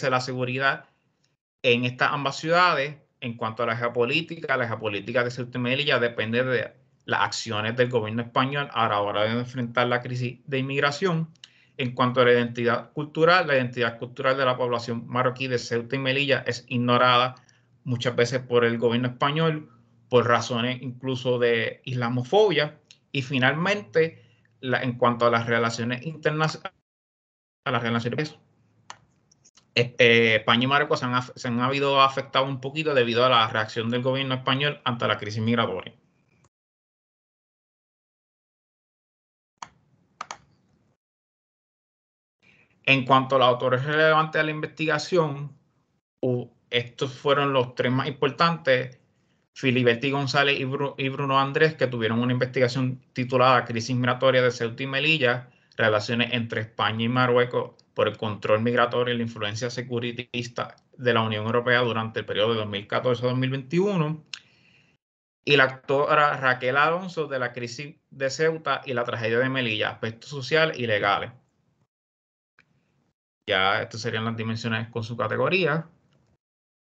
la seguridad en estas ambas ciudades. En cuanto a la geopolítica de Ceuta y Melilla depende de las acciones del gobierno español a la hora de enfrentar la crisis de inmigración. En cuanto a la identidad cultural de la población marroquí de Ceuta y Melilla es ignorada muchas veces por el gobierno español por razones incluso de islamofobia. Y finalmente, en cuanto a las relaciones internacionales, España y Marruecos se han habido afectado un poquito debido a la reacción del gobierno español ante la crisis migratoria. En cuanto a los autores relevantes de la investigación, estos fueron los tres más importantes: Filiberti González y Bruno Andrés, que tuvieron una investigación titulada Crisis migratoria de Ceuta y Melilla, relaciones entre España y Marruecos por el control migratorio y la influencia securitista de la Unión Europea durante el periodo de 2014 a 2021. Y la doctora Raquel Alonso, de la crisis de Ceuta y la tragedia de Melilla, aspectos sociales y legales. Ya estas serían las dimensiones con su categoría.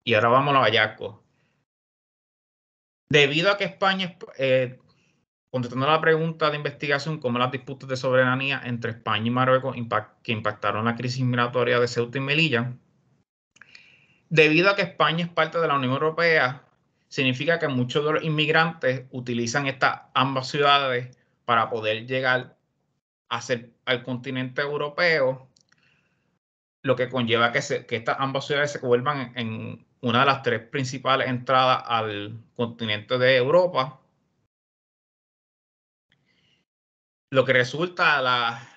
Y ahora vamos a los hallazgos. Debido a que España, contestando la pregunta de investigación, cómo las disputas de soberanía entre España y Marruecos que impactaron la crisis migratoria de Ceuta y Melilla, debido a que España es parte de la Unión Europea, significa que muchos de los inmigrantes utilizan estas ambas ciudades para poder llegar al continente europeo, lo que conlleva que estas ambas ciudades se vuelvan en una de las tres principales entradas al continente de Europa, lo que resulta la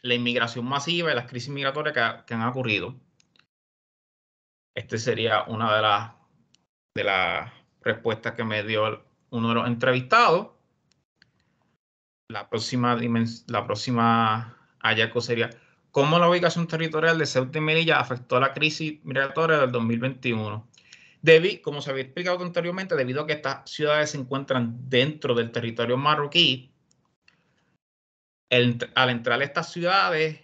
inmigración masiva y las crisis migratorias que han ocurrido. Este sería una de las respuestas que me dio uno de los entrevistados. La próxima hallazgo sería: ¿cómo la ubicación territorial de Ceuta y Melilla afectó la crisis migratoria del 2021? Como se había explicado anteriormente, debido a que estas ciudades se encuentran dentro del territorio marroquí, al entrar a estas ciudades,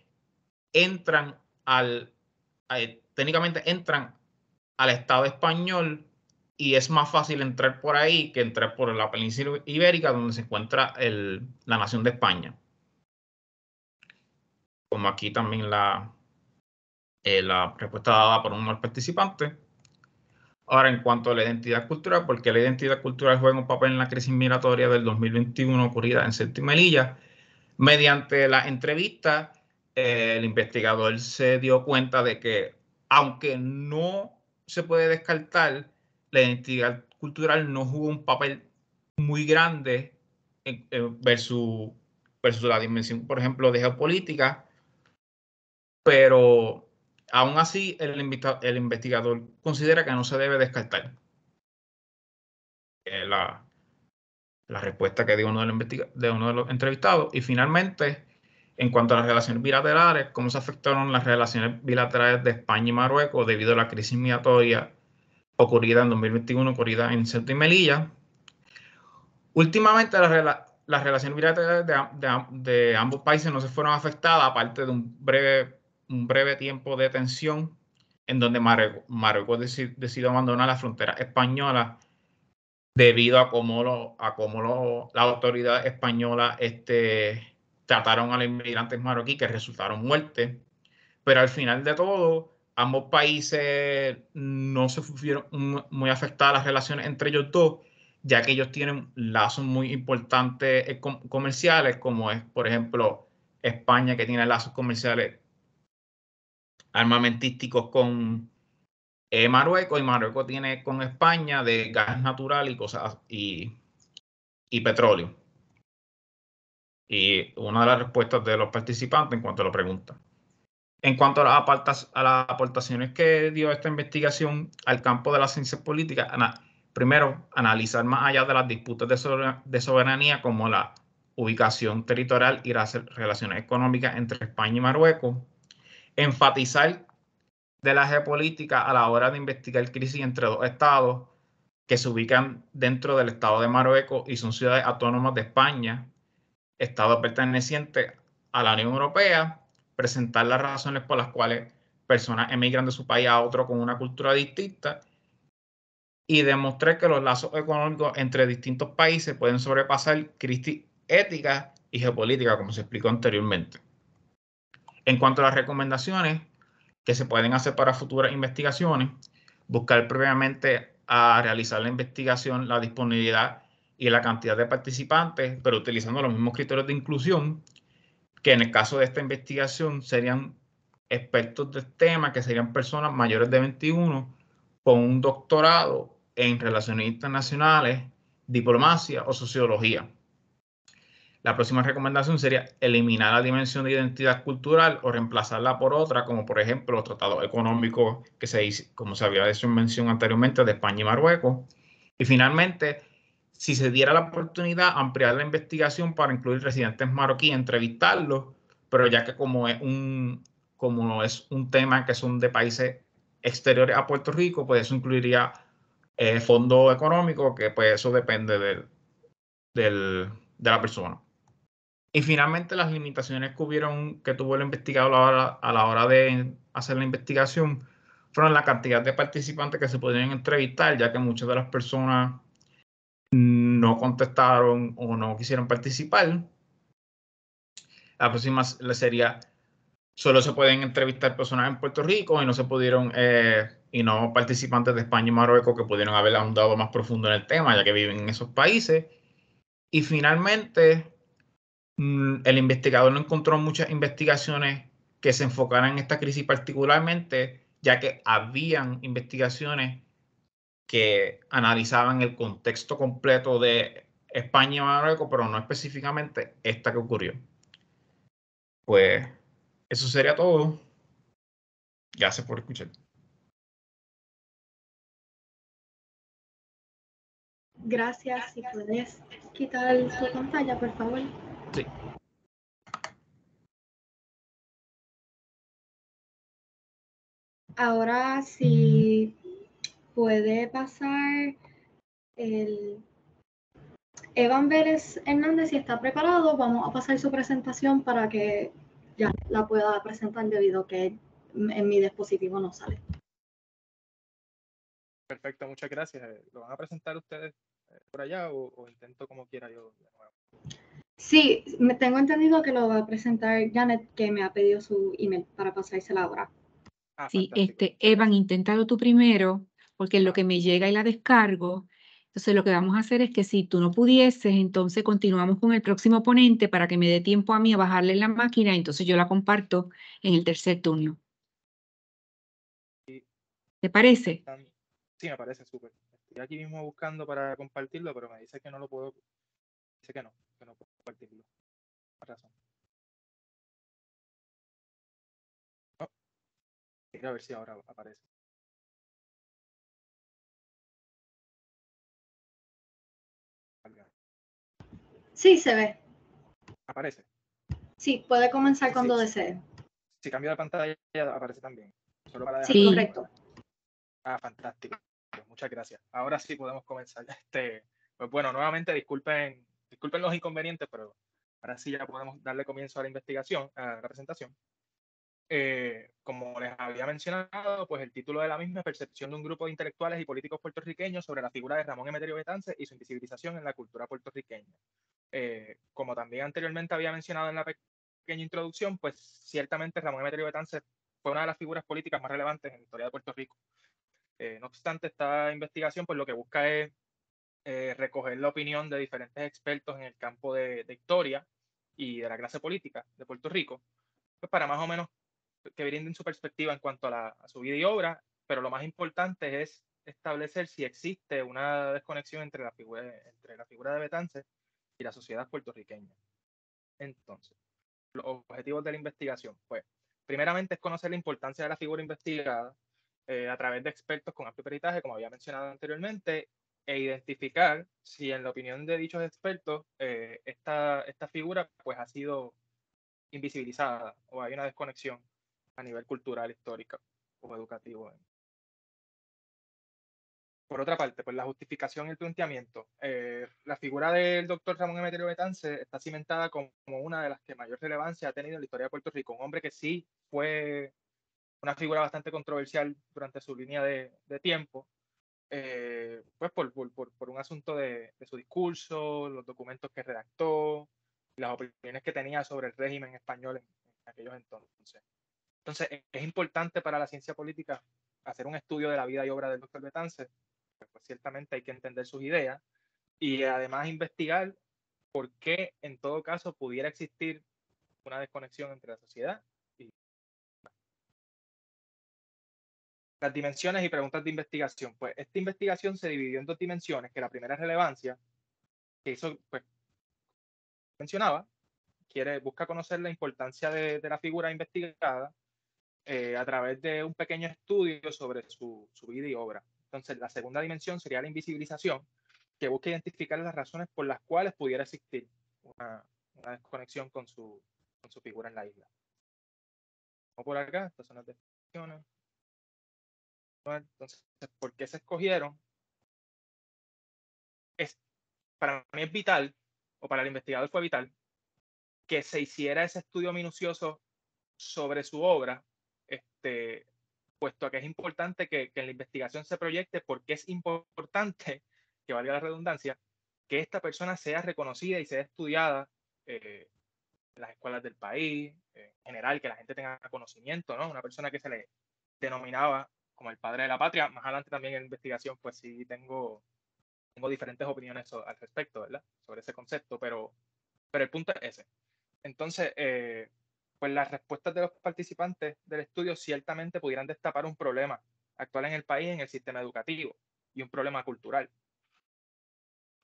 técnicamente entran al Estado español, y es más fácil entrar por ahí que entrar por la península ibérica, donde se encuentra la nación de España. Como aquí también la respuesta dada por uno de los participantes. Ahora, en cuanto a la identidad cultural, ¿por qué la identidad cultural juega un papel en la crisis migratoria del 2021 ocurrida en Ceuta y Melilla? Mediante la entrevista, el investigador se dio cuenta de que, aunque no se puede descartar, la identidad cultural no jugó un papel muy grande versus la dimensión, por ejemplo, de geopolítica, pero aún así el investigador considera que no se debe descartar. La respuesta que dio uno de los entrevistados. Y finalmente, en cuanto a las relaciones bilaterales, ¿cómo se afectaron las relaciones bilaterales de España y Marruecos debido a la crisis migratoria ocurrida en 2021, ocurrida en Ceuta y Melilla? Últimamente, las relaciones bilaterales de ambos países no se fueron afectadas, aparte de un breve tiempo de tensión en donde Marruecos decidió abandonar la frontera española debido a cómo la autoridad española trataron a los inmigrantes marroquíes, que resultaron muertes. Pero al final de todo, ambos países no se vieron muy afectadas las relaciones entre ellos dos, ya que ellos tienen lazos muy importantes comerciales, como es, por ejemplo, España, que tiene lazos comerciales armamentísticos con Marruecos, y Marruecos tiene con España de gas natural y cosas y petróleo. Y una de las respuestas de los participantes en cuanto a la pregunta. En cuanto a las aportaciones que dio esta investigación al campo de las ciencias políticas, primero, analizar más allá de las disputas de soberanía, como la ubicación territorial y las relaciones económicas entre España y Marruecos. Enfatizar de la geopolítica a la hora de investigar crisis entre dos estados que se ubican dentro del Estado de Marruecos y son ciudades autónomas de España, Estado perteneciente a la Unión Europea. Presentar las razones por las cuales personas emigran de su país a otro con una cultura distinta, y demostré que los lazos económicos entre distintos países pueden sobrepasar crisis éticas y geopolíticas, como se explicó anteriormente. En cuanto a las recomendaciones que se pueden hacer para futuras investigaciones, buscar previamente a realizar la investigación, la disponibilidad y la cantidad de participantes, pero utilizando los mismos criterios de inclusión, que en el caso de esta investigación serían expertos del tema, que serían personas mayores de 21 con un doctorado en relaciones internacionales, diplomacia o sociología. La próxima recomendación sería eliminar la dimensión de identidad cultural o reemplazarla por otra, como por ejemplo los tratados económicos que como se había hecho mención anteriormente, de España y Marruecos. Y finalmente, si se diera la oportunidad, ampliar la investigación para incluir residentes marroquíes, entrevistarlos, pero ya que como es un tema que son de países exteriores a Puerto Rico, pues eso incluiría fondos económicos, que pues eso depende de la persona. Y finalmente las limitaciones que tuvo el investigador a la hora de hacer la investigación fueron la cantidad de participantes que se podrían entrevistar, ya que muchas de las personas no contestaron o no quisieron participar. La próxima sería, solo se pueden entrevistar personas en Puerto Rico y no se pudieron, y no participantes de España y Marruecos que pudieron haber ahondado más profundo en el tema, ya que viven en esos países. Y finalmente, el investigador no encontró muchas investigaciones que se enfocaran en esta crisis particularmente, ya que habían investigaciones que analizaban el contexto completo de España y Marruecos, pero no específicamente esta que ocurrió. Pues eso sería todo. Gracias por escuchar. Gracias. Si puedes quitar tu pantalla, por favor. Sí. Ahora si puede pasar el Evan Vélez Hernández, si está preparado, vamos a pasar su presentación para que ya la pueda presentar debido a que en mi dispositivo no sale. Perfecto, muchas gracias. ¿Lo van a presentar ustedes por allá o intento como quiera yo de nuevo? Sí, me tengo entendido que lo va a presentar Janet, que me ha pedido su email para pasársela ahora. Sí, fantástico. Evan, inténtalo tú primero, porque en lo que me llega y la descargo. Entonces, lo que vamos a hacer es que si tú no pudieses, entonces continuamos con el próximo ponente para que me dé tiempo a mí a bajarle en la máquina, entonces yo la comparto en el tercer turno. ¿Te parece? Sí, me parece súper. Estoy aquí mismo buscando para compartirlo, pero me dice que no lo puedo. Dice que no puedo compartirlo. Por razón. Oh, a ver si ahora aparece. Sí, se ve. ¿Aparece? Sí, puede comenzar Sí, cuando sí. desee. Si cambio de pantalla, aparece también. Solo para Sí, correcto. Fantástico. Muchas gracias. Ahora sí podemos comenzar. Pues bueno, nuevamente disculpen los inconvenientes, pero ahora sí ya podemos darle comienzo a la investigación, a la presentación. Como les había mencionado, pues el título de la misma es Percepción de un grupo de intelectuales y políticos puertorriqueños sobre la figura de Ramón Emeterio Betance y su invisibilización en la cultura puertorriqueña. Como también anteriormente había mencionado en la pequeña introducción, pues ciertamente Ramón Emeterio Betance fue una de las figuras políticas más relevantes en la historia de Puerto Rico. No obstante, esta investigación pues lo que busca es recoger la opinión de diferentes expertos en el campo de historia y de la clase política de Puerto Rico, pues para más o menos que brinden su perspectiva en cuanto a su vida y obra, pero lo más importante es establecer si existe una desconexión entre la figura de Betance y la sociedad puertorriqueña. Entonces, los objetivos de la investigación, pues, primeramente es conocer la importancia de la figura investigada a través de expertos con amplio peritaje, como había mencionado anteriormente, e identificar si en la opinión de dichos expertos esta figura pues ha sido invisibilizada o hay una desconexión a nivel cultural, histórico o educativo. Por otra parte, pues la justificación y el planteamiento. La figura del doctor Ramón Emeterio Betance está cimentada como una de las que mayor relevancia ha tenido en la historia de Puerto Rico. Un hombre que sí fue una figura bastante controversial durante su línea de tiempo, pues por un asunto de su discurso, los documentos que redactó, las opiniones que tenía sobre el régimen español en aquellos entonces. Entonces, es importante para la ciencia política hacer un estudio de la vida y obra del Dr. Betances, pues ciertamente hay que entender sus ideas y además investigar por qué en todo caso pudiera existir una desconexión entre la sociedad y las dimensiones y preguntas de investigación. Pues esta investigación se dividió en dos dimensiones, que la primera es relevancia, que eso pues mencionaba, busca conocer la importancia de la figura investigada a través de un pequeño estudio sobre su vida y obra. Entonces, la segunda dimensión sería la invisibilización, que busca identificar las razones por las cuales pudiera existir una desconexión con su figura en la isla. Vamos por acá, estas son las definiciones. Entonces, ¿por qué se escogieron? Para mí es vital, o para el investigador fue vital, que se hiciera ese estudio minucioso sobre su obra, puesto a que es importante que en la investigación se proyecte, porque es importante, que valga la redundancia, que esta persona sea reconocida y sea estudiada en las escuelas del país, en general, que la gente tenga conocimiento, ¿no? Una persona que se le denominaba como el padre de la patria. Más adelante también en la investigación, pues sí tengo diferentes opiniones al respecto, ¿verdad? Sobre ese concepto, pero el punto es ese. Entonces, pues las respuestas de los participantes del estudio ciertamente pudieran destapar un problema actual en el país, en el sistema educativo, y un problema cultural.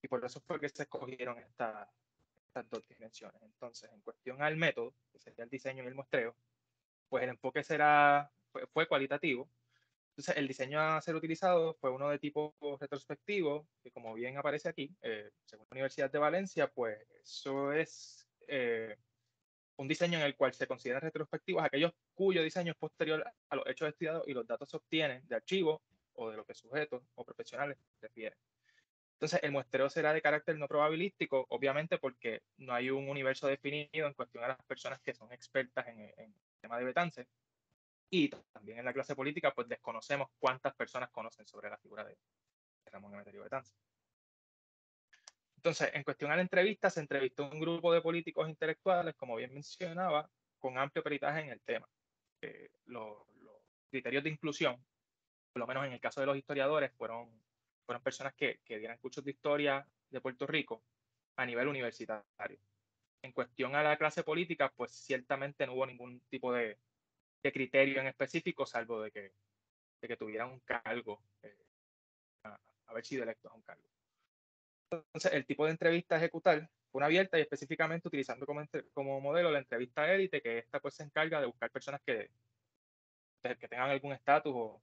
Y por eso fue que se escogieron estas dos dimensiones. Entonces, en cuestión al método, que sería el diseño y el muestreo, pues el enfoque fue cualitativo. Entonces, el diseño a ser utilizado fue uno de tipo retrospectivo, que como bien aparece aquí, según la Universidad de Valencia, pues eso es un diseño en el cual se consideran retrospectivos aquellos cuyo diseño es posterior a los hechos estudiados y los datos se obtienen de archivos o de lo que sujetos o profesionales refieren. Entonces, el muestreo será de carácter no probabilístico, obviamente porque no hay un universo definido en cuestión a las personas que son expertas en el tema de Betances. Y también en la clase política, pues desconocemos cuántas personas conocen sobre la figura de Ramón Emeterio Betances. Entonces, en cuestión a la entrevista, se entrevistó un grupo de políticos intelectuales, como bien mencionaba, con amplio peritaje en el tema. Los criterios de inclusión, por lo menos en el caso de los historiadores, fueron personas que dieran cursos de historia de Puerto Rico a nivel universitario. En cuestión a la clase política, pues ciertamente no hubo ningún tipo de criterio en específico, salvo de que tuvieran un cargo, haber sido electos a un cargo. Entonces, el tipo de entrevista a ejecutar fue una abierta y específicamente utilizando como modelo la entrevista élite, que esta pues se encarga de buscar personas que tengan algún estatus o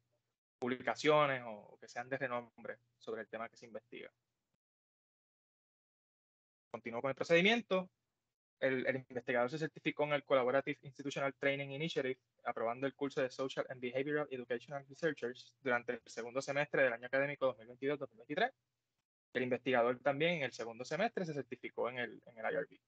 publicaciones o que sean de renombre sobre el tema que se investiga. Continuó con el procedimiento. El investigador se certificó en el Collaborative Institutional Training Initiative, aprobando el curso de Social and Behavioral Educational Researchers durante el segundo semestre del año académico 2022-2023. El investigador también en el segundo semestre se certificó en el IRB.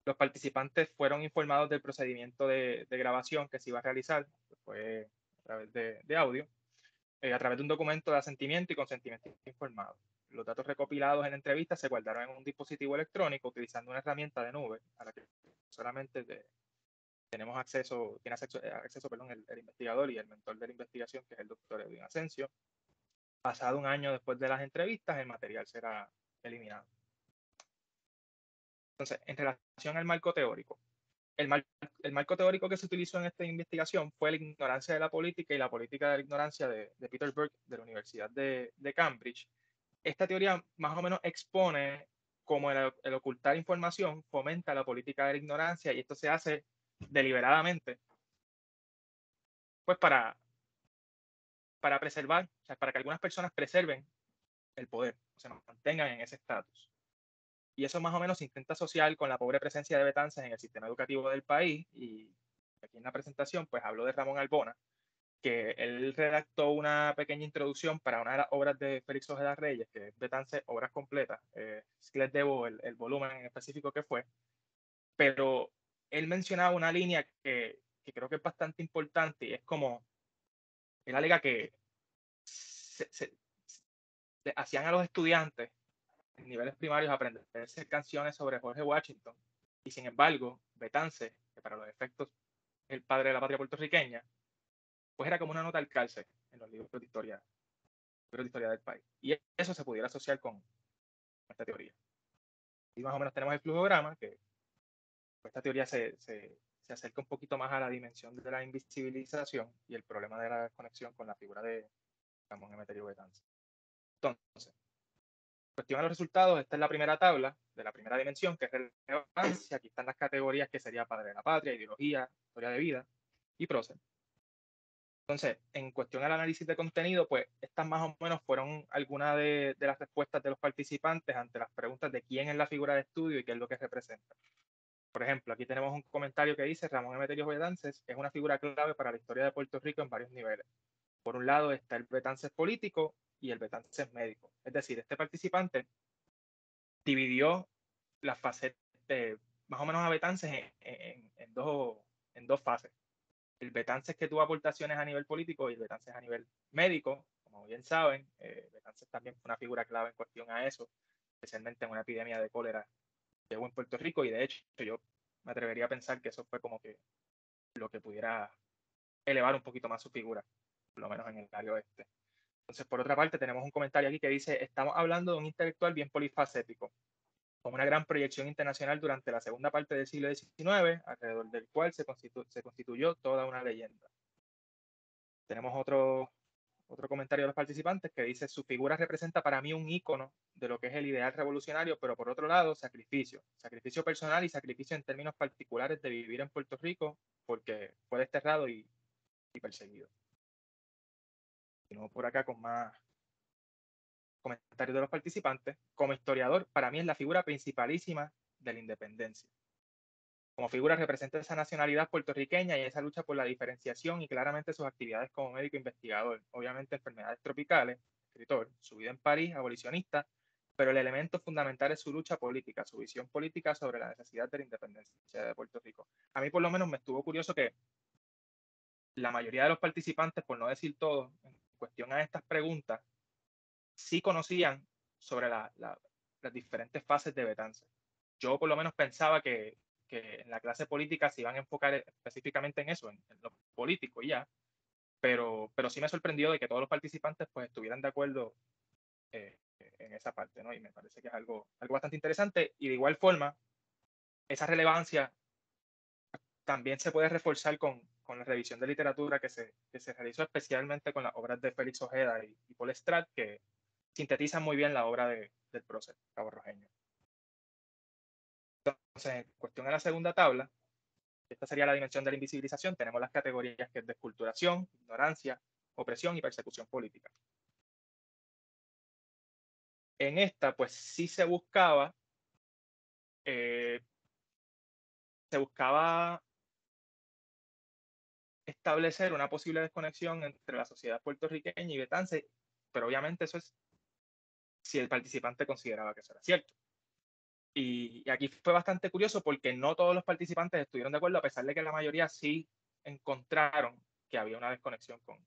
Los participantes fueron informados del procedimiento de grabación que se iba a realizar, que fue a través de audio, a través de un documento de asentimiento y consentimiento informado. Los datos recopilados en la entrevista se guardaron en un dispositivo electrónico utilizando una herramienta de nube a la que solamente tiene acceso el investigador y el mentor de la investigación, que es el doctor Edwin Asensio. Pasado un año después de las entrevistas, el material será eliminado. Entonces, en relación al marco teórico, el marco teórico que se utilizó en esta investigación fue la ignorancia de la política y la política de la ignorancia de Peter Burke de la Universidad de Cambridge. Esta teoría más o menos expone cómo el ocultar información fomenta la política de la ignorancia, y esto se hace deliberadamente, pues para preservar, o sea, para que algunas personas preserven el poder, o se mantengan en ese estatus. Y eso más o menos se intenta asociar con la pobre presencia de Betances en el sistema educativo del país. Y aquí en la presentación, pues hablo de Ramón Albona, que él redactó una pequeña introducción para una de las obras de Félix Ojeda Reyes, que es Betances, obras completas. Si les debo el volumen en específico que fue, pero él mencionaba una línea que que creo que es bastante importante, y es como, él alega que le hacían a los estudiantes en niveles primarios aprenderse canciones sobre Jorge Washington, y sin embargo, Betance, que para los efectos es el padre de la patria puertorriqueña, pues era como una nota al calce en los libros de historia del país. Y eso se pudiera asociar con esta teoría. Y más o menos tenemos el flujograma, que esta teoría se acerca un poquito más a la dimensión de la invisibilización y el problema de la desconexión con la figura de Ramón Emeterio Betance. Entonces, cuestión a los resultados, esta es la primera tabla de la primera dimensión, que es relevancia. Aquí están las categorías que sería padre de la patria, ideología, historia de vida y prócer. Entonces, en cuestión al análisis de contenido, pues estas más o menos fueron algunas de las respuestas de los participantes ante las preguntas de quién es la figura de estudio y qué es lo que representa. Por ejemplo, aquí tenemos un comentario que dice: Ramón Emeterio Betances es una figura clave para la historia de Puerto Rico en varios niveles. Por un lado está el Betances político y el Betances médico. Es decir, este participante dividió las facetas más o menos a Betances en dos fases. El Betances que tuvo aportaciones a nivel político y el Betances a nivel médico. Como bien saben, Betances también fue una figura clave en cuestión a eso, especialmente en una epidemia de cólera que hubo en Puerto Rico, y de hecho yo me atrevería a pensar que eso fue como que lo que pudiera elevar un poquito más su figura, por lo menos en el área oeste. Entonces, por otra parte, tenemos un comentario aquí que dice: estamos hablando de un intelectual bien polifacético, con una gran proyección internacional durante la segunda parte del siglo XIX, alrededor del cual se constituyó toda una leyenda. Tenemos otro comentario de los participantes que dice: su figura representa para mí un ícono de lo que es el ideal revolucionario, pero por otro lado, sacrificio personal y sacrificio en términos particulares de vivir en Puerto Rico, porque fue desterrado y perseguido. Continuamos por acá con más comentarios de los participantes. Como historiador, para mí es la figura principalísima de la independencia. Como figura representa esa nacionalidad puertorriqueña y esa lucha por la diferenciación, y claramente sus actividades como médico investigador, obviamente enfermedades tropicales, escritor, su vida en París, abolicionista, pero el elemento fundamental es su lucha política, su visión política sobre la necesidad de la independencia de Puerto Rico. A mí por lo menos me estuvo curioso que la mayoría de los participantes, por no decir todos, en cuestión a estas preguntas, sí conocían sobre las diferentes fases de Betances. Yo por lo menos pensaba que en la clase política se iban a enfocar específicamente en eso, en lo político y ya, pero sí me sorprendió de que todos los participantes pues estuvieran de acuerdo en esa parte, ¿no? Y me parece que es algo bastante interesante, y de igual forma, esa relevancia también se puede reforzar con la revisión de literatura que se realizó especialmente con las obras de Félix Ojeda y Paul Estrad, que sintetizan muy bien la obra del prócer caborrojeño. Entonces, en cuestión a la segunda tabla, esta sería la dimensión de la invisibilización. Tenemos las categorías que es desculturación, ignorancia, opresión y persecución política. En esta, pues sí se buscaba establecer una posible desconexión entre la sociedad puertorriqueña y Betance, pero obviamente eso es si el participante consideraba que eso era cierto. Y aquí fue bastante curioso porque no todos los participantes estuvieron de acuerdo, a pesar de que la mayoría sí encontraron que había una desconexión con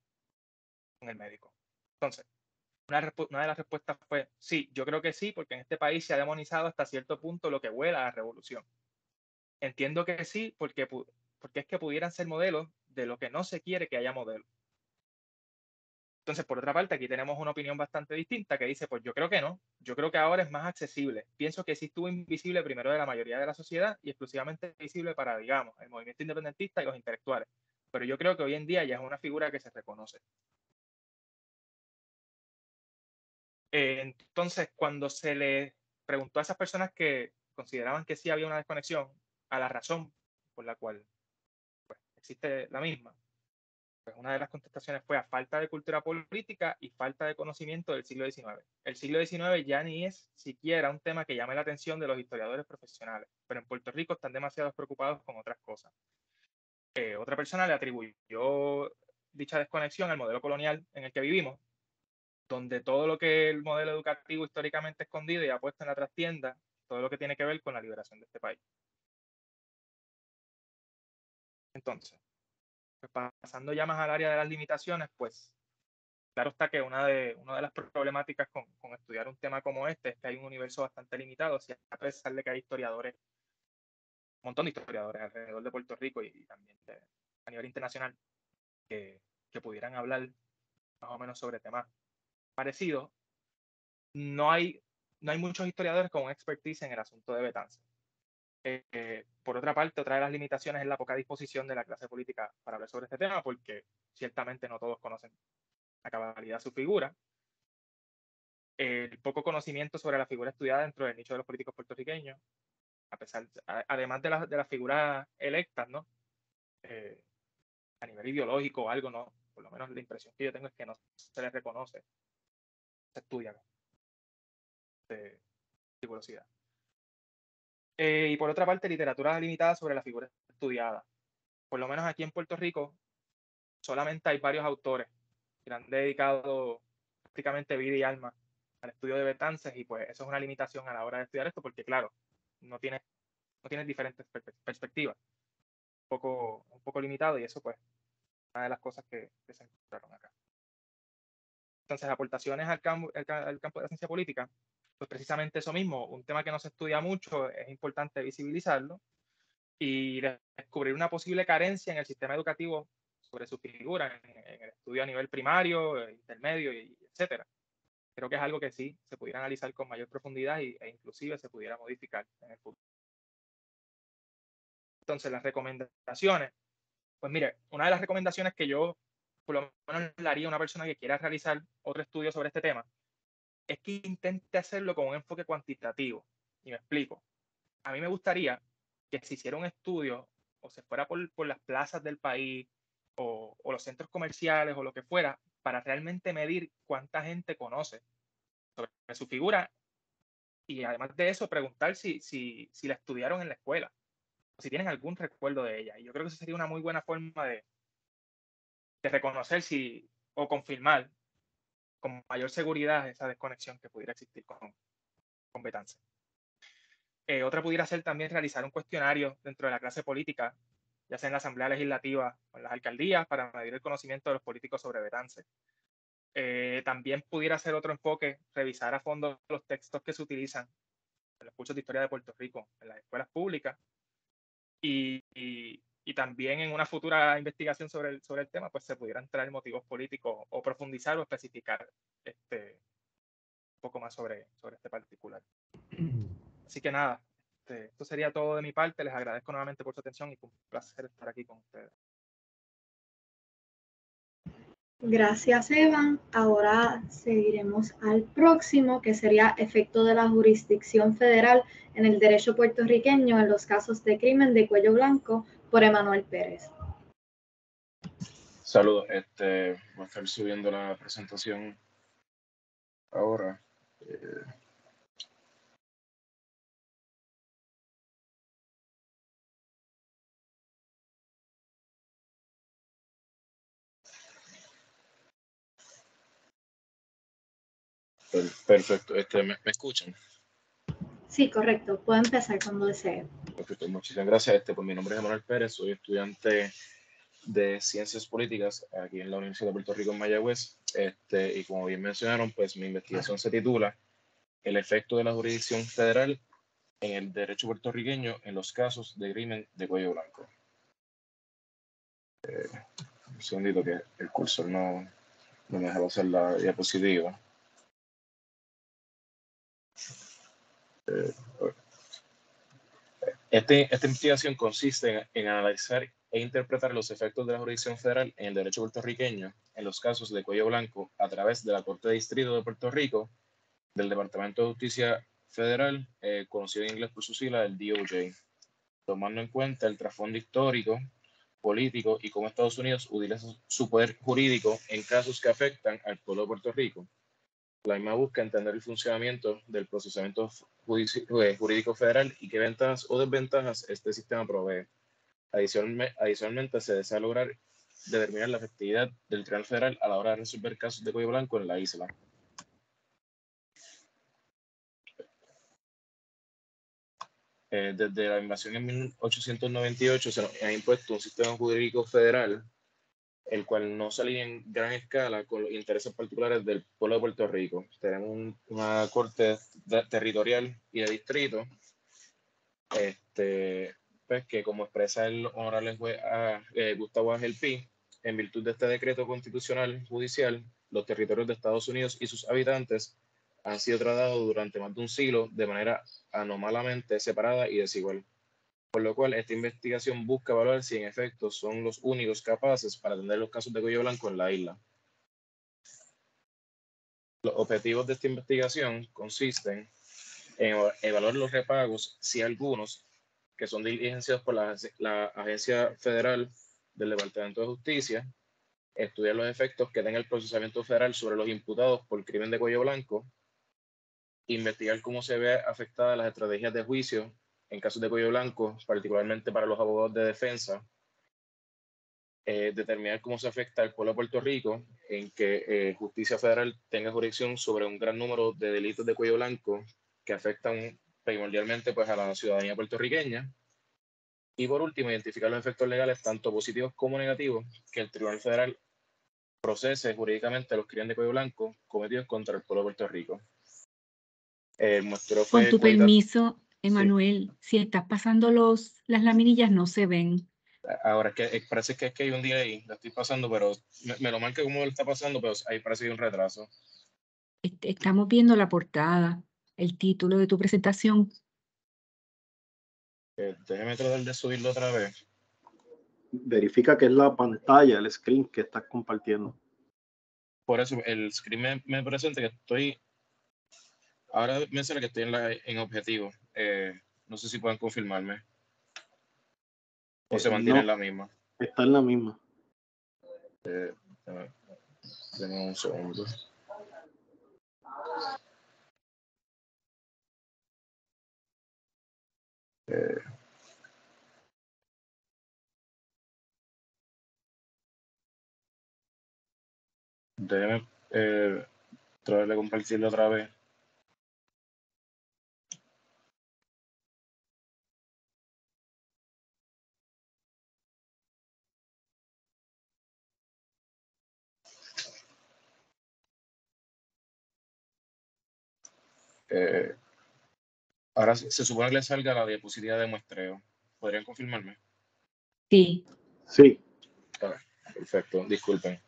el médico. Entonces, una de las respuestas fue: sí, yo creo que sí, porque en este país se ha demonizado hasta cierto punto lo que huele a la revolución. Entiendo que sí, porque es que pudieran ser modelos de lo que no se quiere que haya modelos. Entonces, por otra parte, aquí tenemos una opinión bastante distinta que dice: pues yo creo que no, yo creo que ahora es más accesible. Pienso que sí estuvo invisible primero de la mayoría de la sociedad y exclusivamente visible para, digamos, el movimiento independentista y los intelectuales. Pero yo creo que hoy en día ya es una figura que se reconoce. Entonces, cuando se le preguntó a esas personas que consideraban que sí había una desconexión a la razón por la cual pues, existe la misma, pues una de las contestaciones fue a falta de cultura política y falta de conocimiento del siglo XIX. El siglo XIX ya ni es siquiera un tema que llame la atención de los historiadores profesionales, pero en Puerto Rico están demasiado preocupados con otras cosas. Otra persona le atribuyó dicha desconexión al modelo colonial en el que vivimos, donde todo lo que el modelo educativo históricamente escondido y ha puesto en la trastienda, todo lo que tiene que ver con la liberación de este país. Entonces, Pues pasando ya más al área de las limitaciones, pues claro está que una de las problemáticas con estudiar un tema como este es que hay un universo bastante limitado, a pesar de que hay historiadores, un montón de historiadores alrededor de Puerto Rico y también a nivel internacional que pudieran hablar más o menos sobre temas parecidos. No hay muchos historiadores con expertise en el asunto de Betances. Por otra parte, otra de las limitaciones es la poca disposición de la clase política para hablar sobre este tema, porque ciertamente no todos conocen a cabalidad su figura. El poco conocimiento sobre la figura estudiada dentro del nicho de los políticos puertorriqueños, además de las figuras electas, ¿no? A nivel ideológico o algo, ¿no? Por lo menos la impresión que yo tengo es que no se les reconoce, se estudia de rigurosidad. Y por otra parte, literatura limitada sobre la figura estudiada. Por lo menos aquí en Puerto Rico, solamente hay varios autores que han dedicado prácticamente vida y alma al estudio de Betances, y pues eso es una limitación a la hora de estudiar esto, porque claro, no tienes diferentes perspectivas, un poco limitado, y eso pues una de las cosas que se encontraron acá. Entonces, aportaciones al campo de la ciencia política, pues precisamente eso mismo, un tema que no se estudia mucho, es importante visibilizarlo y descubrir una posible carencia en el sistema educativo sobre su figura en el estudio a nivel primario, intermedio, etcétera. Creo que es algo que sí se pudiera analizar con mayor profundidad e inclusive se pudiera modificar en el futuro. Entonces, las recomendaciones. Pues mire, una de las recomendaciones que yo por lo menos le haría a una persona que quiera realizar otro estudio sobre este tema es que intente hacerlo con un enfoque cuantitativo. Y me explico. A mí me gustaría que se hiciera un estudio o se fuera por las plazas del país o los centros comerciales o lo que fuera para realmente medir cuánta gente conoce sobre su figura y además de eso preguntar si la estudiaron en la escuela o si tienen algún recuerdo de ella. Y yo creo que eso sería una muy buena forma de reconocer o confirmar con mayor seguridad esa desconexión que pudiera existir con Betances. Otra pudiera ser también realizar un cuestionario dentro de la clase política, ya sea en la Asamblea Legislativa o en las alcaldías, para medir el conocimiento de los políticos sobre Betances. También pudiera ser otro enfoque, revisar a fondo los textos que se utilizan en los cursos de historia de Puerto Rico en las escuelas públicas y también en una futura investigación sobre el tema, pues se pudieran traer motivos políticos o profundizar o especificar un poco más sobre este particular. Así que nada, esto sería todo de mi parte. Les agradezco nuevamente por su atención y fue un placer estar aquí con ustedes. Gracias, Evan. Ahora seguiremos al próximo, que sería efecto de la jurisdicción federal en el derecho puertorriqueño en los casos de crimen de cuello blanco, por Emanuel Pérez. Saludos, voy a estar subiendo la presentación ahora. Perfecto, ¿me escuchan? Sí, correcto. Puede empezar cuando desee. Perfecto, muchísimas gracias. Pues mi nombre es Emanuel Pérez, soy estudiante de Ciencias Políticas aquí en la Universidad de Puerto Rico en Mayagüez. Y como bien mencionaron, pues mi investigación se titula El efecto de la jurisdicción federal en el derecho puertorriqueño en los casos de crimen de cuello blanco. Un segundito que el cursor no me deja pasar la diapositiva. Esta investigación consiste en analizar e interpretar los efectos de la jurisdicción federal en el derecho puertorriqueño en los casos de cuello blanco a través de la Corte de Distrito de Puerto Rico, del Departamento de Justicia Federal, conocido en inglés por su sigla, el DOJ, tomando en cuenta el trasfondo histórico, político y cómo Estados Unidos utiliza su poder jurídico en casos que afectan al pueblo de Puerto Rico. La misma busca entender el funcionamiento del procesamiento jurídico federal y qué ventajas o desventajas este sistema provee. Adicionalmente, se desea lograr determinar la efectividad del Tribunal Federal a la hora de resolver casos de cuello blanco en la isla. Desde la invasión en 1898 se nos ha impuesto un sistema jurídico federal el cual no se alinea en gran escala con los intereses particulares del pueblo de Puerto Rico. Tenemos una corte territorial y de distrito, pues que como expresa el honorable juez Gustavo Ángel Pi, en virtud de este decreto constitucional judicial, los territorios de Estados Unidos y sus habitantes han sido tratados durante más de un siglo de manera anómalamente separada y desigual. Por lo cual, esta investigación busca evaluar si en efecto son los únicos capaces para atender los casos de cuello blanco en la isla. Los objetivos de esta investigación consisten en evaluar los repagos, si algunos, que son diligenciados por la Agencia Federal del Departamento de Justicia, estudiar los efectos que tenga el procesamiento federal sobre los imputados por crimen de cuello blanco, investigar cómo se ve afectadas las estrategias de juicio en casos de cuello blanco, particularmente para los abogados de defensa, determinar cómo se afecta al pueblo de Puerto Rico en que Justicia Federal tenga jurisdicción sobre un gran número de delitos de cuello blanco que afectan primordialmente pues, a la ciudadanía puertorriqueña. Y por último, identificar los efectos legales, tanto positivos como negativos, que el Tribunal Federal procese jurídicamente los crímenes de cuello blanco cometidos contra el pueblo de Puerto Rico. El muestreo fue Con tu permiso, Emanuel, sí. Si estás pasando las laminillas no se ven. Ahora es que parece que hay un delay, la estoy pasando, pero me lo marca como lo está pasando, pero ahí parece que hay un retraso. Estamos viendo la portada, el título de tu presentación. Déjeme tratar de subirlo otra vez. Verifica que es la pantalla, el screen que estás compartiendo. Por eso el screen me presenta que estoy. Ahora me sale que estoy en objetivo. No sé si pueden confirmarme. O se mantiene en la misma. Está en la misma. Denme un segundo. Déjeme tratar de compartirlo otra vez. Ahora se supone que le salga la diapositiva de muestreo. ¿Podrían confirmarme? Sí. Sí. Perfecto, disculpen.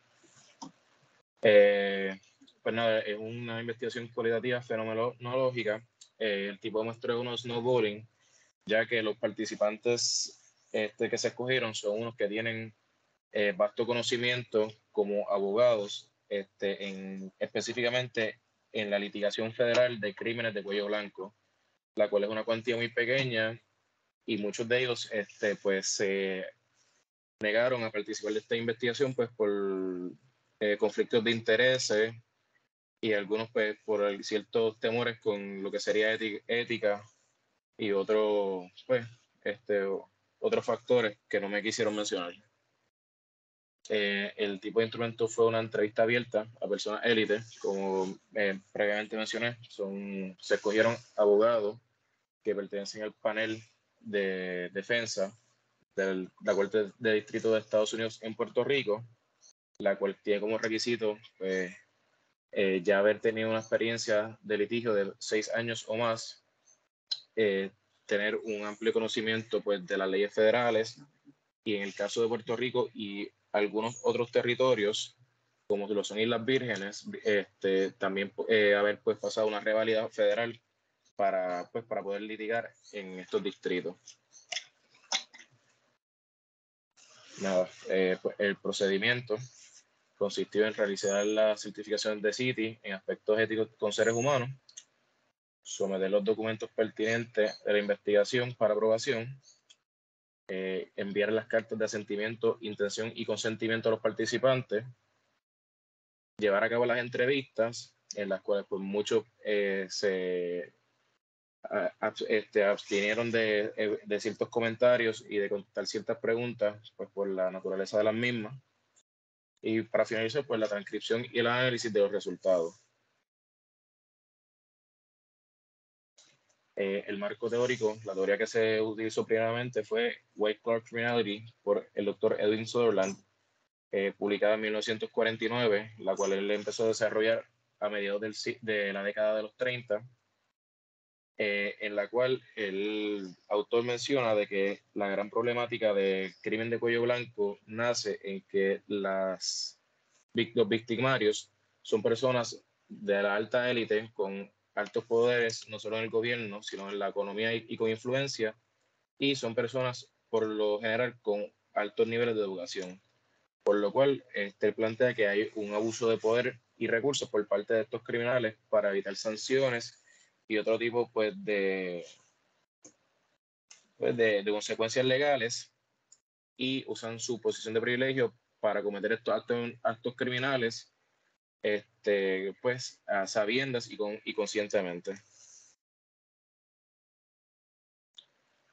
Pues nada, es una investigación cualitativa fenomenológica. El tipo de muestreo es snowballing, ya que los participantes que se escogieron son unos que tienen vasto conocimiento como abogados, específicamente en la litigación federal de crímenes de cuello blanco, la cual es una cuantía muy pequeña y muchos de ellos pues se negaron a participar de esta investigación pues por conflictos de intereses y algunos pues por ciertos temores con lo que sería ética y otros pues otros factores que no me quisieron mencionar. El tipo de instrumento fue una entrevista abierta a personas élite, como previamente mencioné, se escogieron abogados que pertenecen al panel de defensa de la Corte de Distrito de Estados Unidos en Puerto Rico, la cual tiene como requisito pues, ya haber tenido una experiencia de litigio de 6 años o más, tener un amplio conocimiento pues, de las leyes federales y en el caso de Puerto Rico y algunos otros territorios, como lo son Islas Vírgenes, también haber pues, pasado una revalida federal para poder litigar en estos distritos. Nada, pues, el procedimiento consistió en realizar la certificación de CITI en aspectos éticos con seres humanos, someter los documentos pertinentes de la investigación para aprobación, enviar las cartas de asentimiento, intención y consentimiento a los participantes, llevar a cabo las entrevistas, en las cuales pues, muchos se abstinieron de ciertos comentarios y de contestar ciertas preguntas pues, por la naturaleza de las mismas. Y para finalizar, pues la transcripción y el análisis de los resultados. El marco teórico, la teoría que se utilizó primeramente fue White Collar Criminality por el doctor Edwin Sutherland, publicada en 1949, la cual él empezó a desarrollar a mediados de la década de los 30, en la cual el autor menciona de que la gran problemática de crimen de cuello blanco nace en que los victimarios son personas de la alta élite con altos poderes, no solo en el gobierno, sino en la economía y con influencia, y son personas por lo general con altos niveles de educación. Por lo cual, plantea que hay un abuso de poder y recursos por parte de estos criminales para evitar sanciones y otro tipo de consecuencias legales, y usan su posición de privilegio para cometer estos actos criminales, a sabiendas y conscientemente.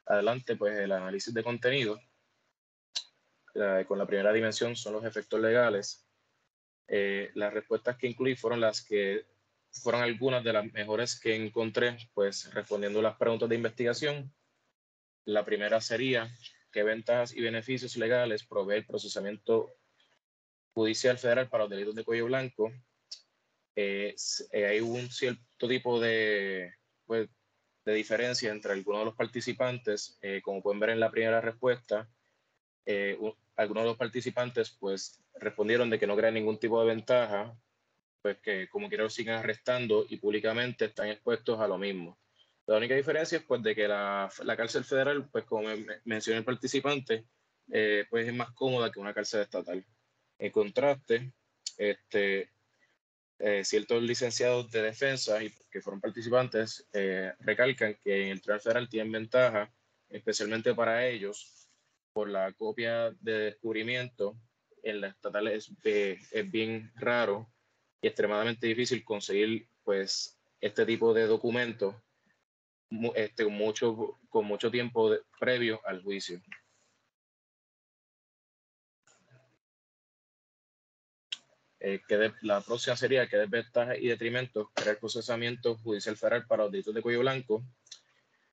Adelante, pues el análisis de contenido. Con la primera dimensión son los efectos legales. Las respuestas que incluí fueron algunas de las mejores que encontré, pues respondiendo las preguntas de investigación. La primera sería: ¿qué ventajas y beneficios legales provee el procesamiento judicial federal para los delitos de cuello blanco? Hay un cierto tipo de diferencia entre algunos de los participantes. Como pueden ver en la primera respuesta, algunos de los participantes pues respondieron de que no crean ningún tipo de ventaja, pues que como quiera los siguen arrestando y públicamente están expuestos a lo mismo. La única diferencia es pues de que la cárcel federal, pues como mencioné el participante, pues es más cómoda que una cárcel estatal. En contraste, ciertos licenciados de defensa y que fueron participantes recalcan que en el tribunal federal tienen ventaja, especialmente para ellos, por la copia de descubrimiento. En la estatal es bien raro y extremadamente difícil conseguir pues este tipo de documentos con mucho tiempo previo al juicio. La próxima sería: ¿qué desventajas y detrimentos crea el procesamiento judicial federal para los delitos de cuello blanco?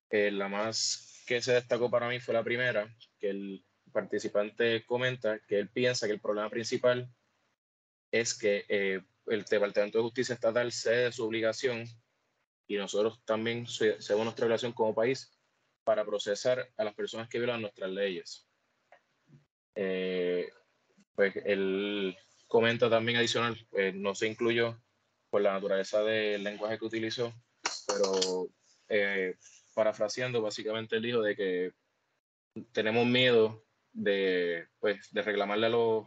La más que se destacó para mí fue la primera, que el participante comenta que él piensa que el problema principal es que el Departamento de Justicia Estatal cede su obligación, y nosotros también cedemos nuestra obligación como país para procesar a las personas que violan nuestras leyes. Pues él comenta también adicional, no se incluyó por la naturaleza del lenguaje que utilizó, pero parafraseando, básicamente él dijo de que tenemos miedo de reclamarle a los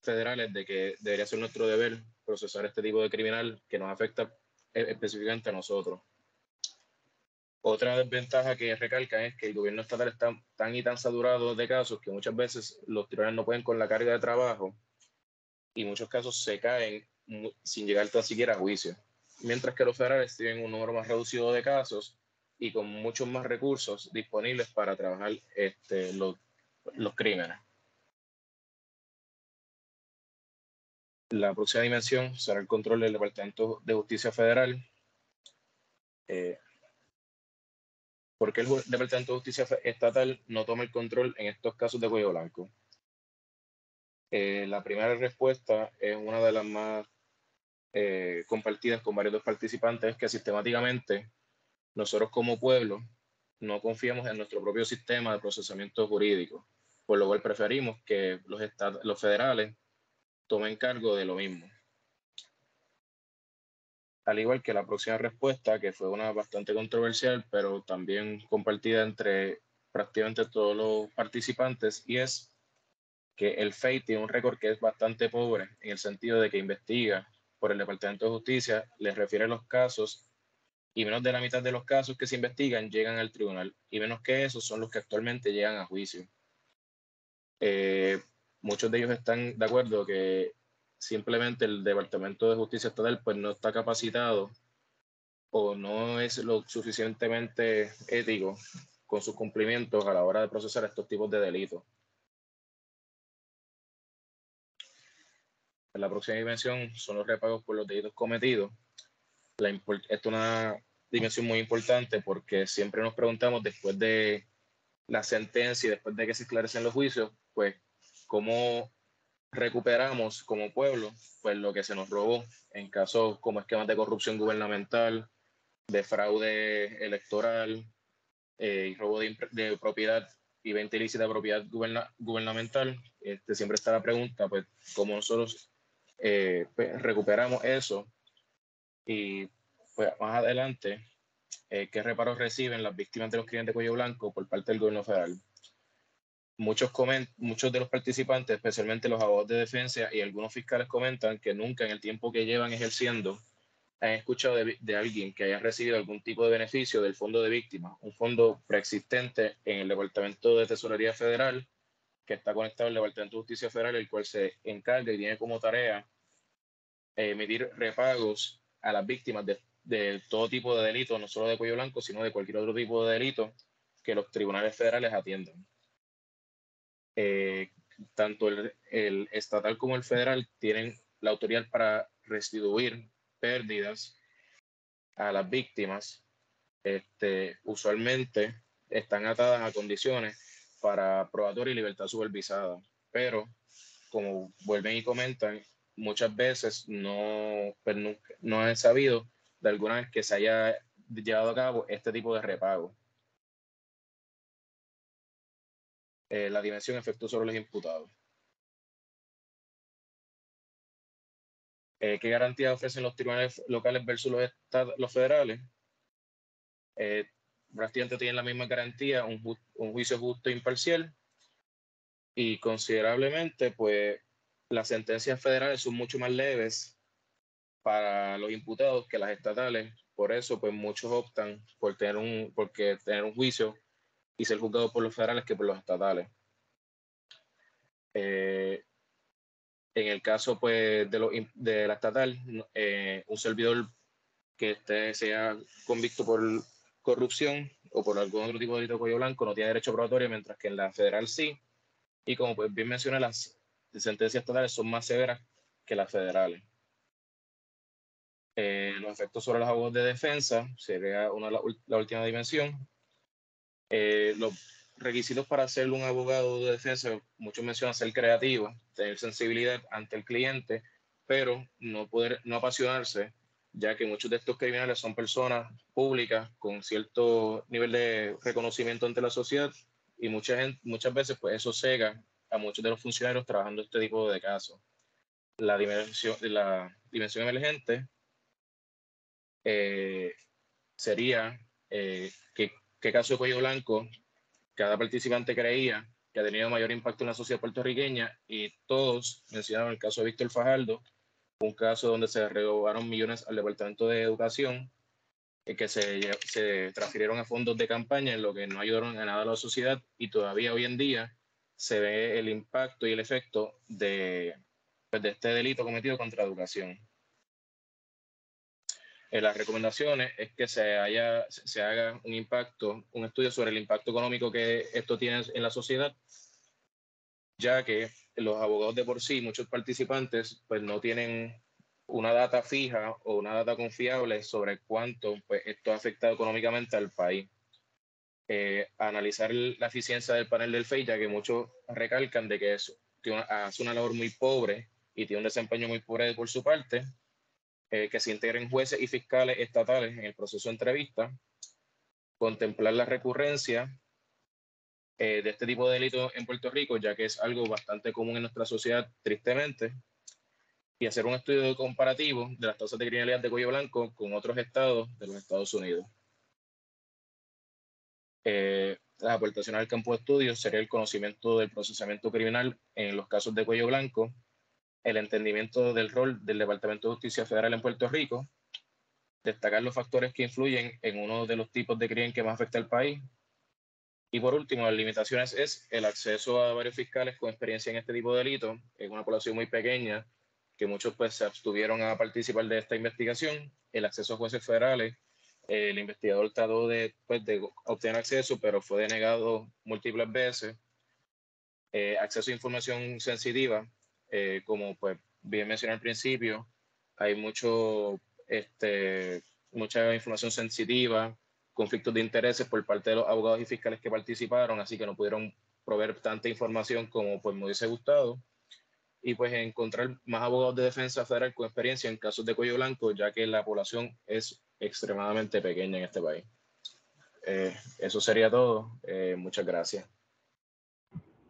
federales de que debería ser nuestro deber procesar este tipo de criminal que nos afecta específicamente a nosotros. Otra desventaja que recalca es que el gobierno estatal está tan saturado de casos que muchas veces los tribunales no pueden con la carga de trabajo y muchos casos se caen sin llegar tan siquiera a juicio. Mientras que los federales tienen un número más reducido de casos y con muchos más recursos disponibles para trabajar los crímenes. La próxima dimensión será el control del Departamento de Justicia Federal. ¿Por qué el Departamento de Justicia Estatal no toma el control en estos casos de cuello blanco? La primera respuesta es una de las más compartidas con varios de los participantes, es que sistemáticamente nosotros como pueblo no confiamos en nuestro propio sistema de procesamiento jurídico, por lo cual preferimos que los federales tomen cargo de lo mismo. Al igual que la próxima respuesta, que fue una bastante controversial, pero también compartida entre prácticamente todos los participantes, y es que el FEI tiene un récord que es bastante pobre, en el sentido de que investiga por el Departamento de Justicia, les refiere los casos, y menos de la mitad de los casos que se investigan llegan al tribunal, y menos que eso son los que actualmente llegan a juicio. Muchos de ellos están de acuerdo que simplemente el Departamento de Justicia Estatal pues no está capacitado o no es lo suficientemente ético con sus cumplimientos a la hora de procesar estos tipos de delitos. La próxima dimensión son los repagos por los delitos cometidos. Esto es una dimensión muy importante porque siempre nos preguntamos, después de la sentencia y después de que se esclarecen los juicios, pues cómo recuperamos como pueblo pues lo que se nos robó en casos como esquemas de corrupción gubernamental, de fraude electoral y robo de propiedad y venta ilícita de propiedad gubernamental. Siempre está la pregunta, pues, cómo nosotros pues, recuperamos eso y pues más adelante, qué reparos reciben las víctimas de los crímenes de cuello blanco por parte del gobierno federal. Muchos de los participantes, especialmente los abogados de defensa y algunos fiscales, comentan que nunca en el tiempo que llevan ejerciendo han escuchado de alguien que haya recibido algún tipo de beneficio del Fondo de Víctimas, un fondo preexistente en el Departamento de Tesorería Federal, que está conectado al Departamento de Justicia Federal, el cual se encarga y tiene como tarea emitir repagos a las víctimas de todo tipo de delitos, no solo de cuello blanco, sino de cualquier otro tipo de delito que los tribunales federales atiendan. Tanto el estatal como el federal tienen la autoridad para restituir pérdidas a las víctimas. Usualmente están atadas a condiciones para probatoria y libertad supervisada, pero como vuelven y comentan, muchas veces no he sabido de alguna vez que se haya llevado a cabo este tipo de repago. La dimensión de efecto sobre los imputados. ¿Qué garantías ofrecen los tribunales locales versus los federales? Prácticamente tienen la misma garantía, un juicio justo e imparcial, y considerablemente, pues, las sentencias federales son mucho más leves para los imputados que las estatales. Por eso, pues, muchos optan por tener un juicio y ser juzgados por los federales que por los estatales. En el caso, pues, de la estatal, un servidor que sea convicto por corrupción o por algún otro tipo de delito de cuello blanco no tiene derecho probatorio, mientras que en la federal sí. Y como pues bien mencioné, las sentencias estatales son más severas que las federales. Los efectos sobre los abogados de defensa sería la última dimensión. Los requisitos para ser un abogado de defensa, muchos mencionan ser creativo, tener sensibilidad ante el cliente, pero no apasionarse, ya que muchos de estos criminales son personas públicas con cierto nivel de reconocimiento ante la sociedad, y muchas veces pues eso cega a muchos de los funcionarios trabajando este tipo de casos. La dimensión emergente sería qué caso de cuello blanco cada participante creía que ha tenido mayor impacto en la sociedad puertorriqueña, y todos mencionaron el caso de Víctor Fajardo, un caso donde se robaron millones al Departamento de Educación, que se transfirieron a fondos de campaña, en lo que no ayudaron a nada a la sociedad, y todavía hoy en día se ve el impacto y el efecto de este delito cometido contra la educación. Las recomendaciones es que se haga un estudio sobre el impacto económico que esto tiene en la sociedad, ya que los abogados de por sí, muchos participantes, pues no tienen una data fija o una data confiable sobre cuánto pues, esto ha afectado económicamente al país. Analizar la eficiencia del panel del FEI, ya que muchos recalcan de que hace una labor muy pobre y tiene un desempeño muy pobre por su parte. Que se integren jueces y fiscales estatales en el proceso de entrevista, contemplar la recurrencia de este tipo de delitos en Puerto Rico, ya que es algo bastante común en nuestra sociedad, tristemente, y hacer un estudio comparativo de las tasas de criminalidad de cuello blanco con otros estados de los Estados Unidos. Las aportaciones al campo de estudio sería el conocimiento del procesamiento criminal en los casos de cuello blanco, el entendimiento del rol del Departamento de Justicia Federal en Puerto Rico, destacar los factores que influyen en uno de los tipos de crimen que más afecta al país, y por último, las limitaciones es el acceso a varios fiscales con experiencia en este tipo de delitos, en una población muy pequeña, que muchos pues se abstuvieron a participar de esta investigación, el acceso a jueces federales. El investigador trató de obtener acceso, pero fue denegado múltiples veces. Acceso a información sensitiva, como pues bien mencioné al principio, hay mucha información sensitiva, conflictos de intereses por parte de los abogados y fiscales que participaron, así que no pudieron proveer tanta información como pues me hubiese gustado. y pues encontrar más abogados de defensa federal con experiencia en casos de cuello blanco, ya que la población es extremadamente pequeña en este país. Eso sería todo. Muchas gracias.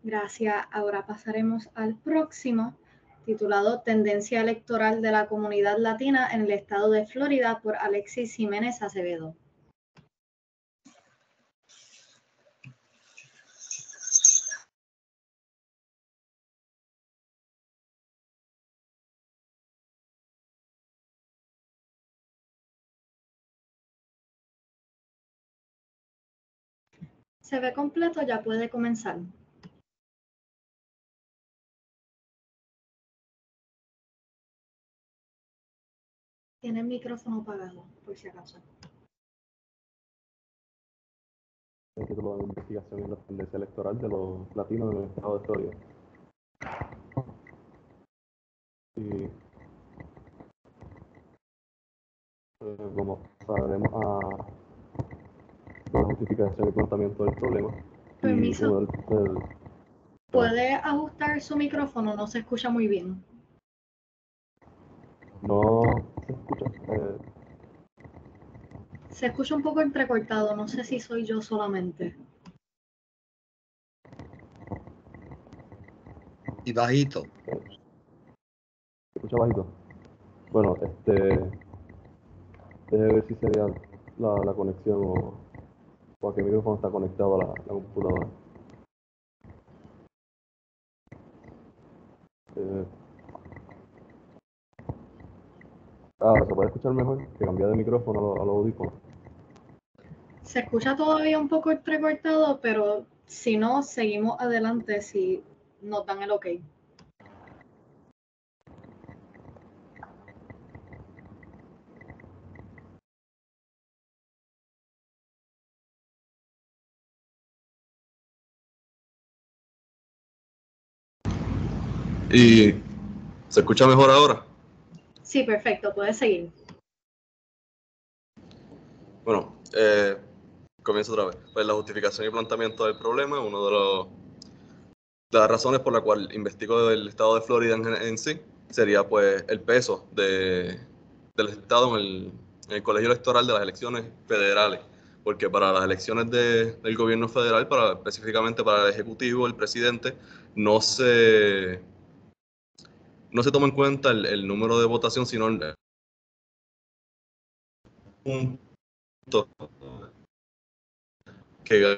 Gracias. Ahora pasaremos al próximo, titulado Tendencia electoral de la comunidad latina en el estado de Florida, por Alexis Jiménez Acevedo. Se ve completo, ya puede comenzar. Tiene el micrófono apagado, por si acaso. El título de investigación en la tendencia electoral de los latinos en el estado de Florida. Y como pasaremos a la justificación y planteamiento del problema. Permiso. Y ¿Puede ajustar su micrófono? No se escucha muy bien. no se escucha. Se escucha un poco entrecortado, no sé si soy yo solamente. Y bajito. ¿Se escucha bajito? Bueno, déjeme ver si sería la conexión o a qué micrófono está conectado a la computadora. ¿Se puede escuchar mejor? Que cambiar de micrófono a los audífonos. Se escucha todavía un poco entrecortado, pero si no, seguimos adelante si nos dan el ok. ¿Y se escucha mejor ahora? Sí, perfecto, puede seguir. Bueno, comienzo otra vez. Pues la justificación y planteamiento del problema, una de las razones por la cual investigo el estado de Florida en sí, sería pues el peso del estado en el colegio electoral de las elecciones federales. Porque para las elecciones del gobierno federal, específicamente para el ejecutivo, el presidente, no se toma en cuenta el número de votación, sino el punto que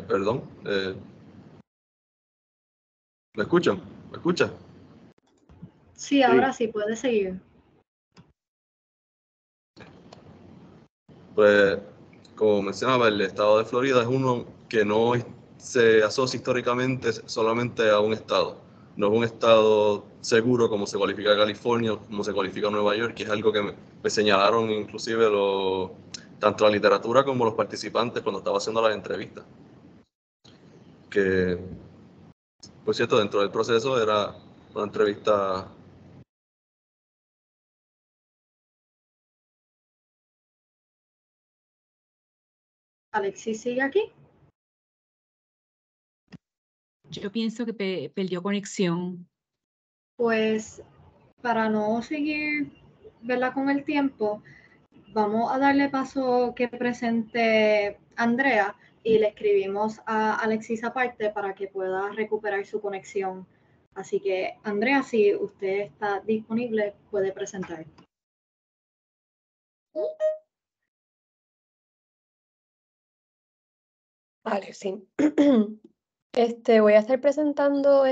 perdón, ¿me escuchan? ¿Me escuchan? Sí, ahora sí, puede seguir. Pues, como mencionaba, el estado de Florida es uno que no se asocia históricamente solamente a un estado. No es un estado seguro como se cualifica California, como se cualifica Nueva York, que es algo que me señalaron inclusive tanto la literatura como los participantes cuando estaba haciendo las entrevistas. Que, por cierto, dentro del proceso era una entrevista. Alexis, ¿sigue aquí? Yo pienso que perdió conexión. Pues para no seguir, ¿verdad?, con el tiempo, vamos a darle paso que presente Andrea y le escribimos a Alexis aparte para que pueda recuperar su conexión. Así que, Andrea, si usted está disponible, puede presentar. Vale, sí. Voy a estar presentando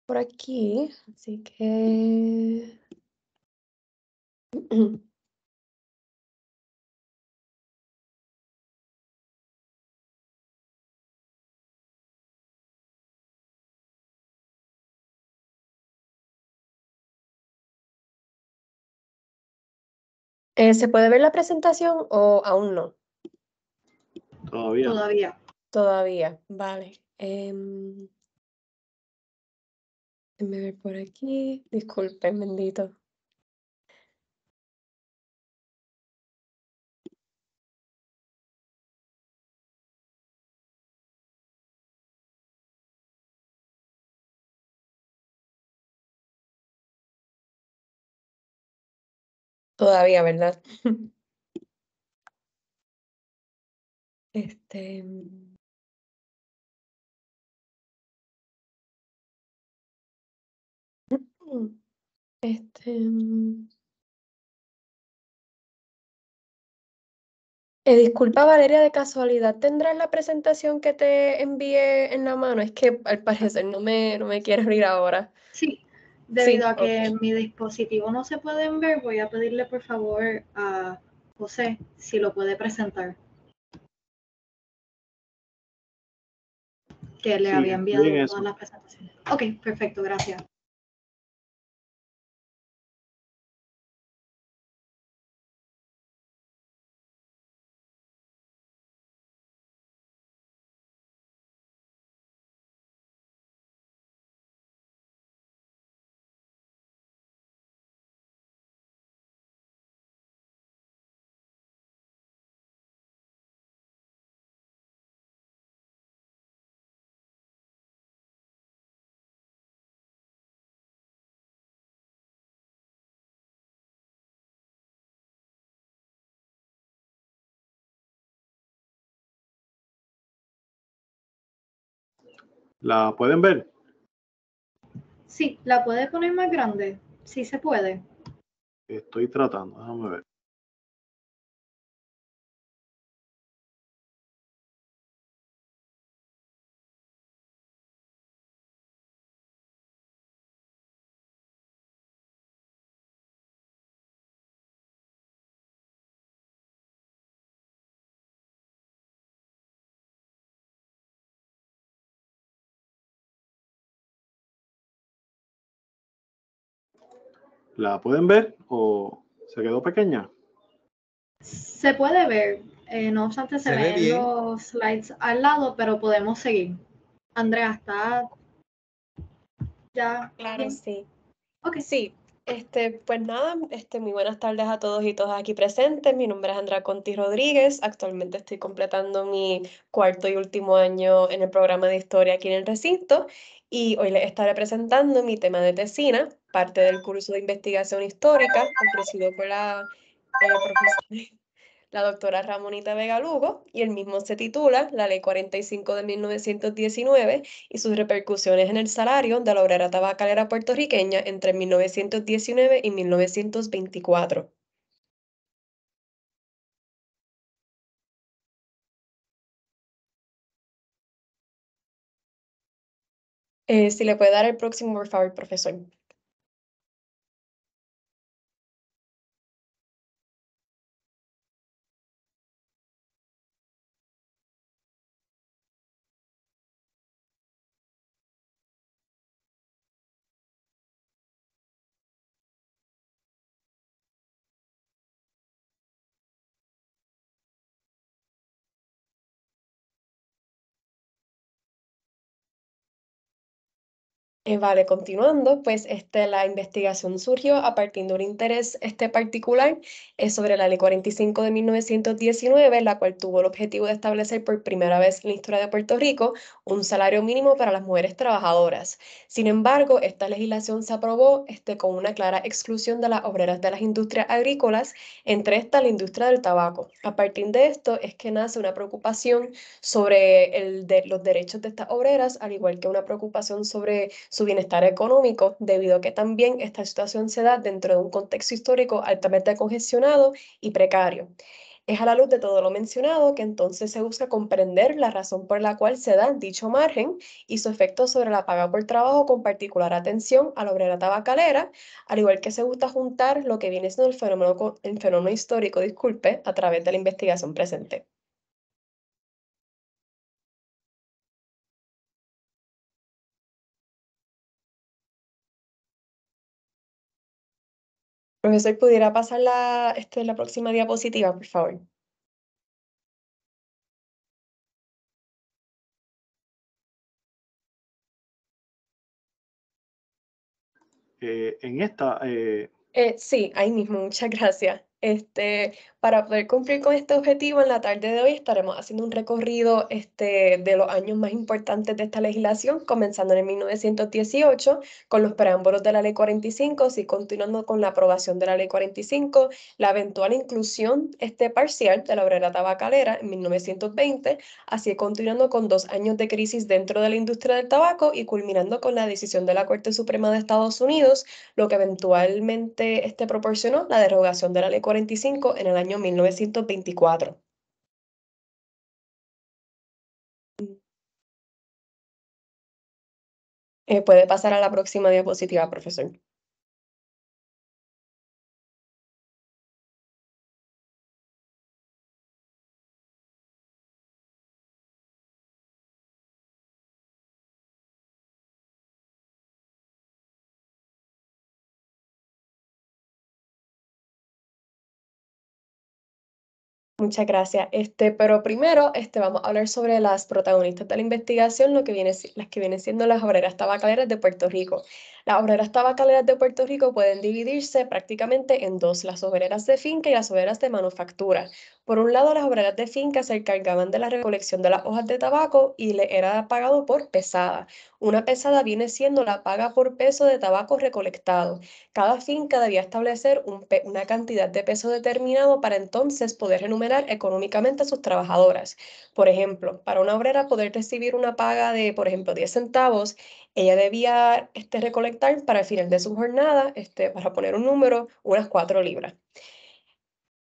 por aquí, así que ¿se puede ver la presentación o aún no? Todavía. Todavía. Todavía, vale. Déjenme ver por aquí. Disculpen, bendito. Todavía, ¿verdad? Este, este, disculpa, Valeria, de casualidad, ¿tendrás la presentación que te envié en la mano? Es que al parecer no me quiere abrir ahora. Sí, debido Sí, a que ok. mi dispositivo no se pueden ver, voy a pedirle por favor a José si lo puede presentar, que le Sí, había estoy en enviado todas eso. las presentaciones. Ok, perfecto, gracias. ¿La pueden ver? Sí, ¿la puede poner más grande? Sí se puede. Estoy tratando, déjame ver. ¿La pueden ver o se quedó pequeña? Se puede ver, no obstante se Se ve ven bien. los slides al lado, pero podemos seguir. Andrea, ¿está ya Claro, bien? sí. Ok. Sí, pues nada, muy buenas tardes a todos y todas aquí presentes. Mi nombre es Andrea Conti Rodríguez. Actualmente estoy completando mi cuarto y último año en el programa de historia aquí en el recinto y hoy les estaré presentando mi tema de tesina, parte del curso de investigación histórica ofrecido por profesora la doctora Ramonita Vega Lugo, y el mismo se titula La Ley 45 de 1919 y sus repercusiones en el salario de la obrera tabacalera puertorriqueña entre 1919 y 1924. Si le puede dar el próximo, por favor, profesor. Vale, continuando, pues la investigación surgió a partir de un interés particular sobre la Ley 45 de 1919, la cual tuvo el objetivo de establecer por primera vez en la historia de Puerto Rico un salario mínimo para las mujeres trabajadoras. Sin embargo, esta legislación se aprobó con una clara exclusión de las obreras de las industrias agrícolas, entre estas la industria del tabaco. A partir de esto es que nace una preocupación sobre los derechos de estas obreras, al igual que una preocupación sobre su bienestar económico, debido a que también esta situación se da dentro de un contexto histórico altamente congestionado y precario. Es a la luz de todo lo mencionado que entonces se busca comprender la razón por la cual se da dicho margen y su efecto sobre la paga por trabajo, con particular atención a la obrera tabacalera, al igual que se busca juntar lo que viene siendo el fenómeno histórico, disculpe, a través de la investigación presente. Profesor, ¿pudiera pasar la próxima diapositiva, por favor? En esta, Sí, ahí mismo, muchas gracias. Para poder cumplir con este objetivo, en la tarde de hoy estaremos haciendo un recorrido de los años más importantes de esta legislación, comenzando en el 1918 con los preámbulos de la Ley 45, y continuando con la aprobación de la Ley 45, la eventual inclusión parcial de la obrera tabacalera en 1920, así continuando con 2 años de crisis dentro de la industria del tabaco y culminando con la decisión de la Corte Suprema de Estados Unidos, lo que eventualmente proporcionó la derogación de la Ley 45 en el año 1924. Puede pasar a la próxima diapositiva, profesor. Muchas gracias. Pero primero, vamos a hablar sobre las protagonistas de la investigación, las que vienen siendo las obreras tabacaleras de Puerto Rico. Las obreras tabacaleras de Puerto Rico pueden dividirse prácticamente en dos: las obreras de finca y las obreras de manufactura. Por un lado, las obreras de finca se encargaban de la recolección de las hojas de tabaco y le era pagado por pesada. Una pesada viene siendo la paga por peso de tabaco recolectado. Cada finca debía establecer una cantidad de peso determinado para entonces poder remunerar económicamente a sus trabajadoras. Por ejemplo, para una obrera poder recibir una paga de, por ejemplo, 10 centavos, ella debía recolectar para el final de su jornada, para poner un número, unas 4 libras.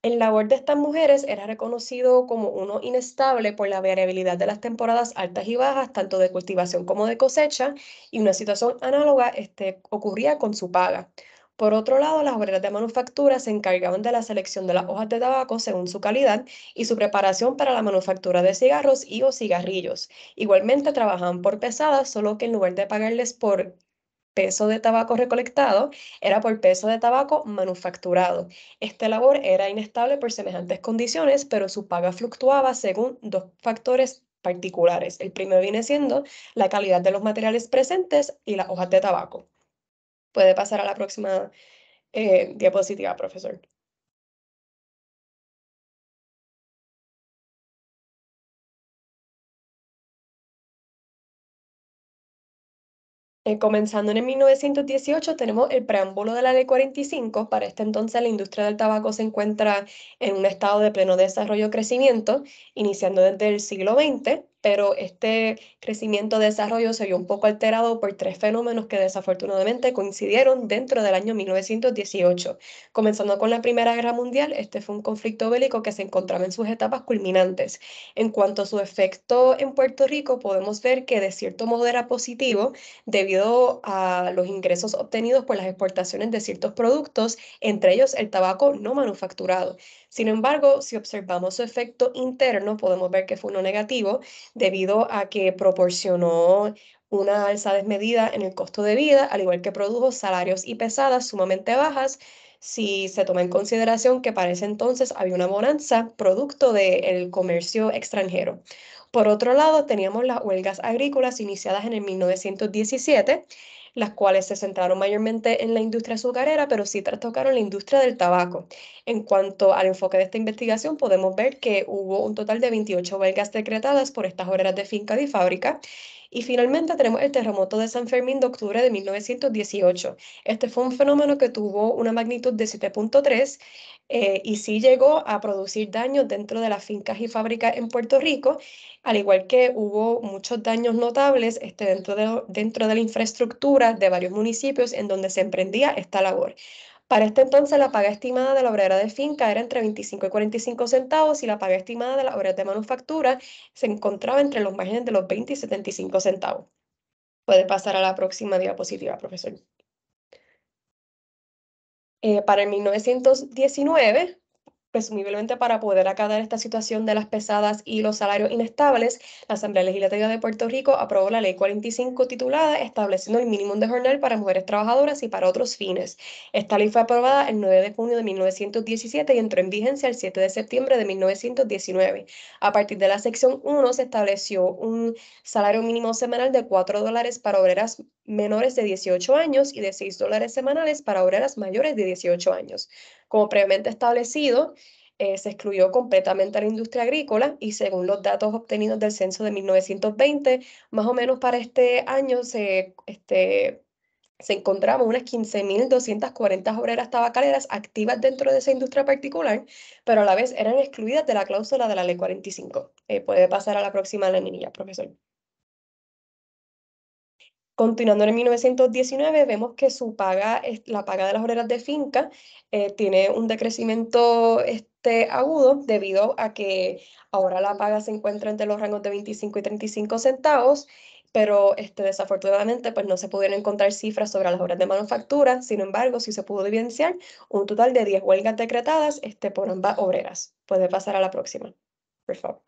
El labor de estas mujeres era reconocido como uno inestable por la variabilidad de las temporadas altas y bajas, tanto de cultivación como de cosecha, y una situación análoga ocurría con su paga. Por otro lado, las obreras de manufactura se encargaban de la selección de las hojas de tabaco según su calidad y su preparación para la manufactura de cigarros y o cigarrillos. Igualmente trabajaban por pesadas, solo que en lugar de pagarles por peso de tabaco recolectado, era por peso de tabaco manufacturado. Esta labor era inestable por semejantes condiciones, pero su paga fluctuaba según 2 factores particulares. El primero viene siendo la calidad de los materiales presentes y las hojas de tabaco. Puede pasar a la próxima diapositiva, profesor. Comenzando en el 1918, tenemos el preámbulo de la Ley 45. Para este entonces, la industria del tabaco se encuentra en un estado de pleno desarrollo y crecimiento, iniciando desde el siglo XX, pero este crecimiento y desarrollo se vio un poco alterado por 3 fenómenos que desafortunadamente coincidieron dentro del año 1918. Comenzando con la Primera Guerra Mundial, fue un conflicto bélico que se encontraba en sus etapas culminantes. En cuanto a su efecto en Puerto Rico, podemos ver que de cierto modo era positivo, debido a los ingresos obtenidos por las exportaciones de ciertos productos, entre ellos el tabaco no manufacturado. Sin embargo, si observamos su efecto interno, podemos ver que fue uno negativo, debido a que proporcionó una alza desmedida en el costo de vida, al igual que produjo salarios y pesadas sumamente bajas, si se toma en consideración que para ese entonces había una bonanza producto del comercio extranjero. Por otro lado, teníamos las huelgas agrícolas iniciadas en el 1917, las cuales se centraron mayormente en la industria azucarera, pero sí trastocaron la industria del tabaco. En cuanto al enfoque de esta investigación, podemos ver que hubo un total de 28 huelgas decretadas por estas obreras de finca y fábrica. Y finalmente tenemos el terremoto de San Fermín de octubre de 1918. Este fue un fenómeno que tuvo una magnitud de 7.3 y sí llegó a producir daños dentro de las fincas y fábricas en Puerto Rico, al igual que hubo muchos daños notables dentro de la infraestructura de varios municipios en donde se emprendía esta labor. Para este entonces, la paga estimada de la obrera de finca era entre 25 y 45 centavos y la paga estimada de la obrera de manufactura se encontraba entre los márgenes de los 20 y 75 centavos. Puede pasar a la próxima diapositiva, profesor. Para el 1919, presumiblemente para poder acatar esta situación de las pesadas y los salarios inestables, la Asamblea Legislativa de Puerto Rico aprobó la Ley 45 titulada estableciendo el mínimo de jornal para mujeres trabajadoras y para otros fines. Esta ley fue aprobada el 9 de junio de 1917 y entró en vigencia el 7 de septiembre de 1919. A partir de la sección 1 se estableció un salario mínimo semanal de $4 para obreras menores de 18 años y de $6 semanales para obreras mayores de 18 años. Como previamente establecido, se excluyó completamente a la industria agrícola y según los datos obtenidos del censo de 1920, más o menos para este año se encontraban unas 15.240 obreras tabacaleras activas dentro de esa industria particular, pero a la vez eran excluidas de la cláusula de la Ley 45. Puede pasar a la próxima laminilla, profesor. Continuando en 1919, vemos que la paga de las obreras de finca tiene un decrecimiento agudo debido a que ahora la paga se encuentra entre los rangos de 25 y 35 centavos, pero desafortunadamente pues, no se pudieron encontrar cifras sobre las obras de manufactura. Sin embargo, sí se pudo evidenciar un total de 10 huelgas decretadas por ambas obreras. Puede pasar a la próxima, por favor.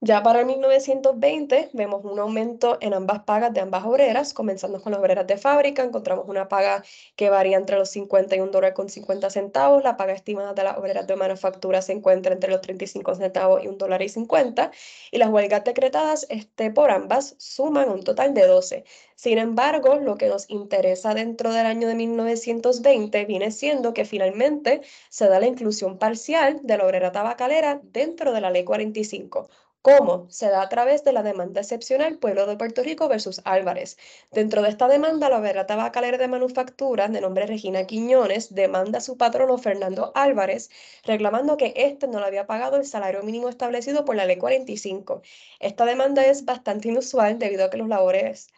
Ya para el 1920 vemos un aumento en ambas pagas de ambas obreras, comenzando con las obreras de fábrica, encontramos una paga que varía entre los $51.50, la paga estimada de las obreras de manufactura se encuentra entre los 35 centavos y $1.50, y las huelgas decretadas por ambas suman un total de 12. Sin embargo, lo que nos interesa dentro del año de 1920 viene siendo que finalmente se da la inclusión parcial de la obrera tabacalera dentro de la Ley 45. ¿Cómo? Se da a través de la demanda excepcional Pueblo de Puerto Rico versus Álvarez. Dentro de esta demanda, la obrera tabacalera de manufactura, de nombre Regina Quiñones, demanda a su patrono Fernando Álvarez, reclamando que éste no le había pagado el salario mínimo establecido por la Ley 45. Esta demanda es bastante inusual debido a que las labores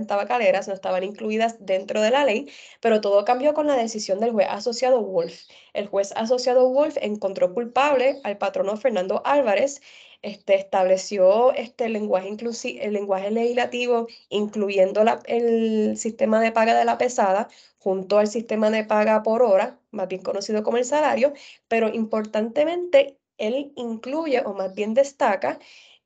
tabacaleras no estaban incluidas dentro de la ley, pero todo cambió con la decisión del juez asociado Wolf. El juez asociado Wolf encontró culpable al patrono Fernando Álvarez, estableció el lenguaje legislativo, incluyendo el sistema de paga de la pesada, junto al sistema de paga por hora, más bien conocido como el salario, pero importantemente, él incluye, o más bien destaca,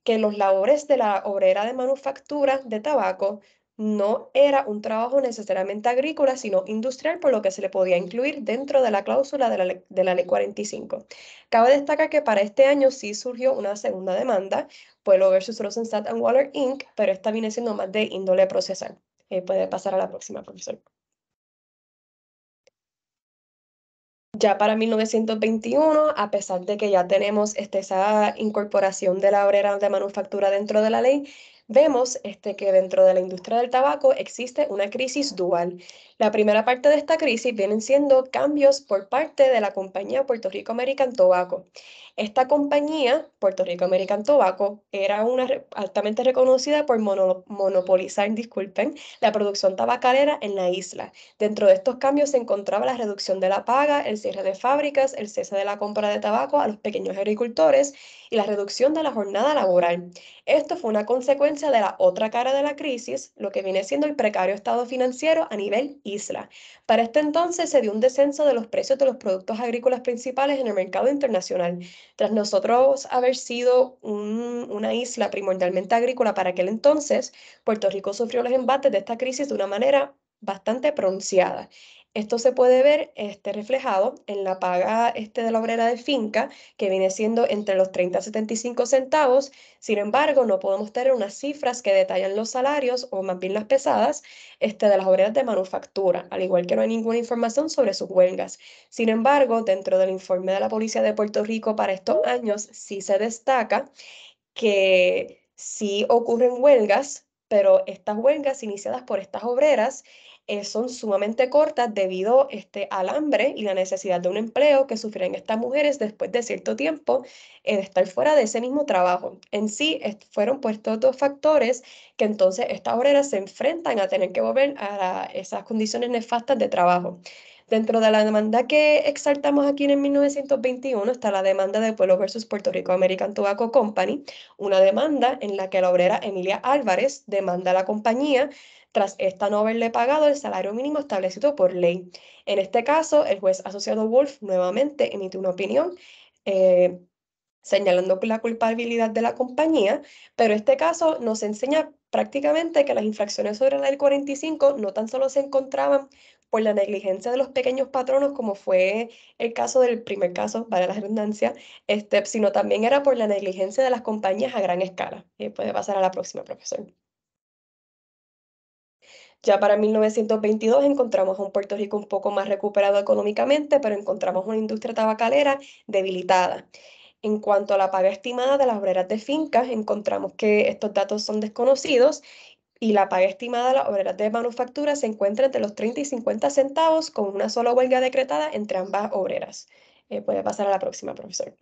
que los labores de la obrera de manufactura de tabaco no era un trabajo necesariamente agrícola, sino industrial, por lo que se le podía incluir dentro de la cláusula de la Ley 45. Cabe destacar que para este año sí surgió una segunda demanda, Pueblo versus Rosenstadt and Waller Inc., pero esta viene siendo más de índole procesal. Puede pasar a la próxima, profesor. Ya para 1921, a pesar de que ya tenemos esa incorporación de la obrera de manufactura dentro de la ley, vemos que dentro de la industria del tabaco existe una crisis dual. La primera parte de esta crisis vienen siendo cambios por parte de la compañía Puerto Rico American Tobacco. Esta compañía, Puerto Rico American Tobacco, era altamente reconocida por monopolizar, la producción tabacalera en la isla. Dentro de estos cambios se encontraba la reducción de la paga, el cierre de fábricas, el cese de la compra de tabaco a los pequeños agricultores y la reducción de la jornada laboral. Esto fue una consecuencia de la otra cara de la crisis, lo que viene siendo el precario estado financiero a nivel isla. Para este entonces se dio un descenso de los precios de los productos agrícolas principales en el mercado internacional. Tras nosotros haber sido una isla primordialmente agrícola para aquel entonces, Puerto Rico sufrió los embates de esta crisis de una manera bastante pronunciada. Esto se puede ver reflejado en la paga de la obrera de finca, que viene siendo entre los 30 a 75 centavos. Sin embargo, no podemos tener unas cifras que detallan los salarios, o más bien las pesadas, de las obreras de manufactura, al igual que no hay ninguna información sobre sus huelgas. Sin embargo, dentro del informe de la Policía de Puerto Rico para estos años, sí se destaca que sí ocurren huelgas, pero estas huelgas iniciadas por estas obreras son sumamente cortas debido al hambre y la necesidad de un empleo que sufren estas mujeres después de cierto tiempo de estar fuera de ese mismo trabajo. En sí, fueron pues estos dos factores que entonces estas obreras se enfrentan a tener que volver a esas condiciones nefastas de trabajo. Dentro de la demanda que exaltamos aquí en el 1921 está la demanda de Pueblo versus Puerto Rico American Tobacco Company, una demanda en la que la obrera Emilia Álvarez demanda a la compañía tras esta no haberle pagado el salario mínimo establecido por ley. En este caso, el juez asociado Wolf nuevamente emite una opinión señalando la culpabilidad de la compañía, pero este caso nos enseña prácticamente que las infracciones sobre la ley 45 no tan solo se encontraban por la negligencia de los pequeños patronos, como fue el caso del primer caso, vale la redundancia, sino también era por la negligencia de las compañías a gran escala. Puede pasar a la próxima, profesor. Ya para 1922 encontramos a un Puerto Rico un poco más recuperado económicamente, pero encontramos una industria tabacalera debilitada. En cuanto a la paga estimada de las obreras de fincas, encontramos que estos datos son desconocidos y la paga estimada de las obreras de manufactura se encuentra entre los 30 y 50 centavos con una sola huelga decretada entre ambas obreras. Puede pasar a la próxima, profesor.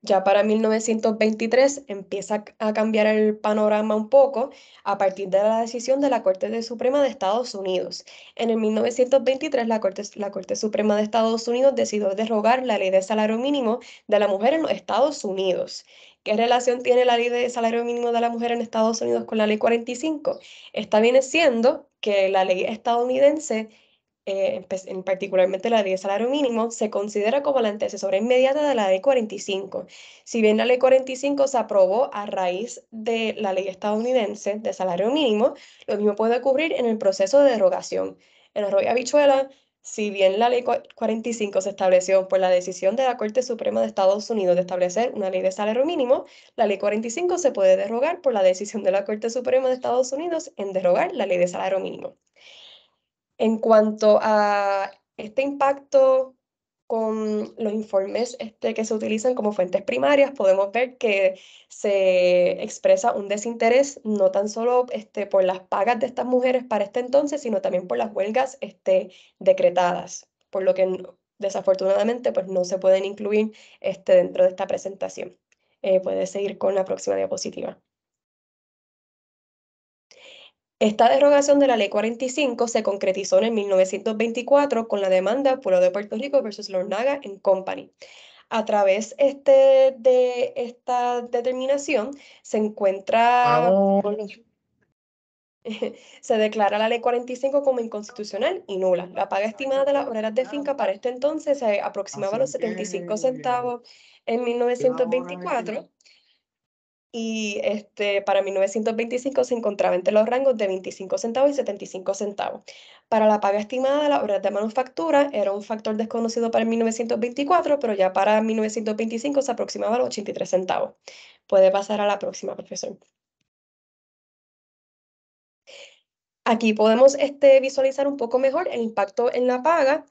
Ya para 1923 empieza a cambiar el panorama un poco a partir de la decisión de la Corte Suprema de Estados Unidos. En el 1923 la Corte Suprema de Estados Unidos decidió derogar la ley de salario mínimo de la mujer en los Estados Unidos. ¿Qué relación tiene la ley de salario mínimo de la mujer en Estados Unidos con la ley 45? Esta viene siendo que la ley estadounidense particularmente la ley de salario mínimo, se considera como la antecesora inmediata de la ley 45. Si bien la ley 45 se aprobó a raíz de la ley estadounidense de salario mínimo, lo mismo puede ocurrir en el proceso de derogación. En Arroyo Habichuela, si bien la ley 45 se estableció por la decisión de la Corte Suprema de Estados Unidos de establecer una ley de salario mínimo, la ley 45 se puede derogar por la decisión de la Corte Suprema de Estados Unidos en derogar la ley de salario mínimo. En cuanto a este impacto con los informes que se utilizan como fuentes primarias, podemos ver que se expresa un desinterés no tan solo por las pagas de estas mujeres para este entonces, sino también por las huelgas decretadas, por lo que desafortunadamente pues, no se pueden incluir dentro de esta presentación. Puedes seguir con la próxima diapositiva. Esta derogación de la Ley 45 se concretizó en el 1924 con la demanda Pueblo de Puerto Rico versus Lornaga & Company. A través de esta determinación se encuentra... Se declara la Ley 45 como inconstitucional y nula. La paga estimada de las obreras de finca para este entonces se aproximaba a los 75 centavos en 1924. Y para 1925 se encontraba entre los rangos de 25 centavos y 75 centavos. Para la paga estimada de las obras de manufactura era un factor desconocido para 1924, pero ya para 1925 se aproximaba a los 83 centavos. Puede pasar a la próxima, profesor. Aquí podemos visualizar un poco mejor el impacto en la paga.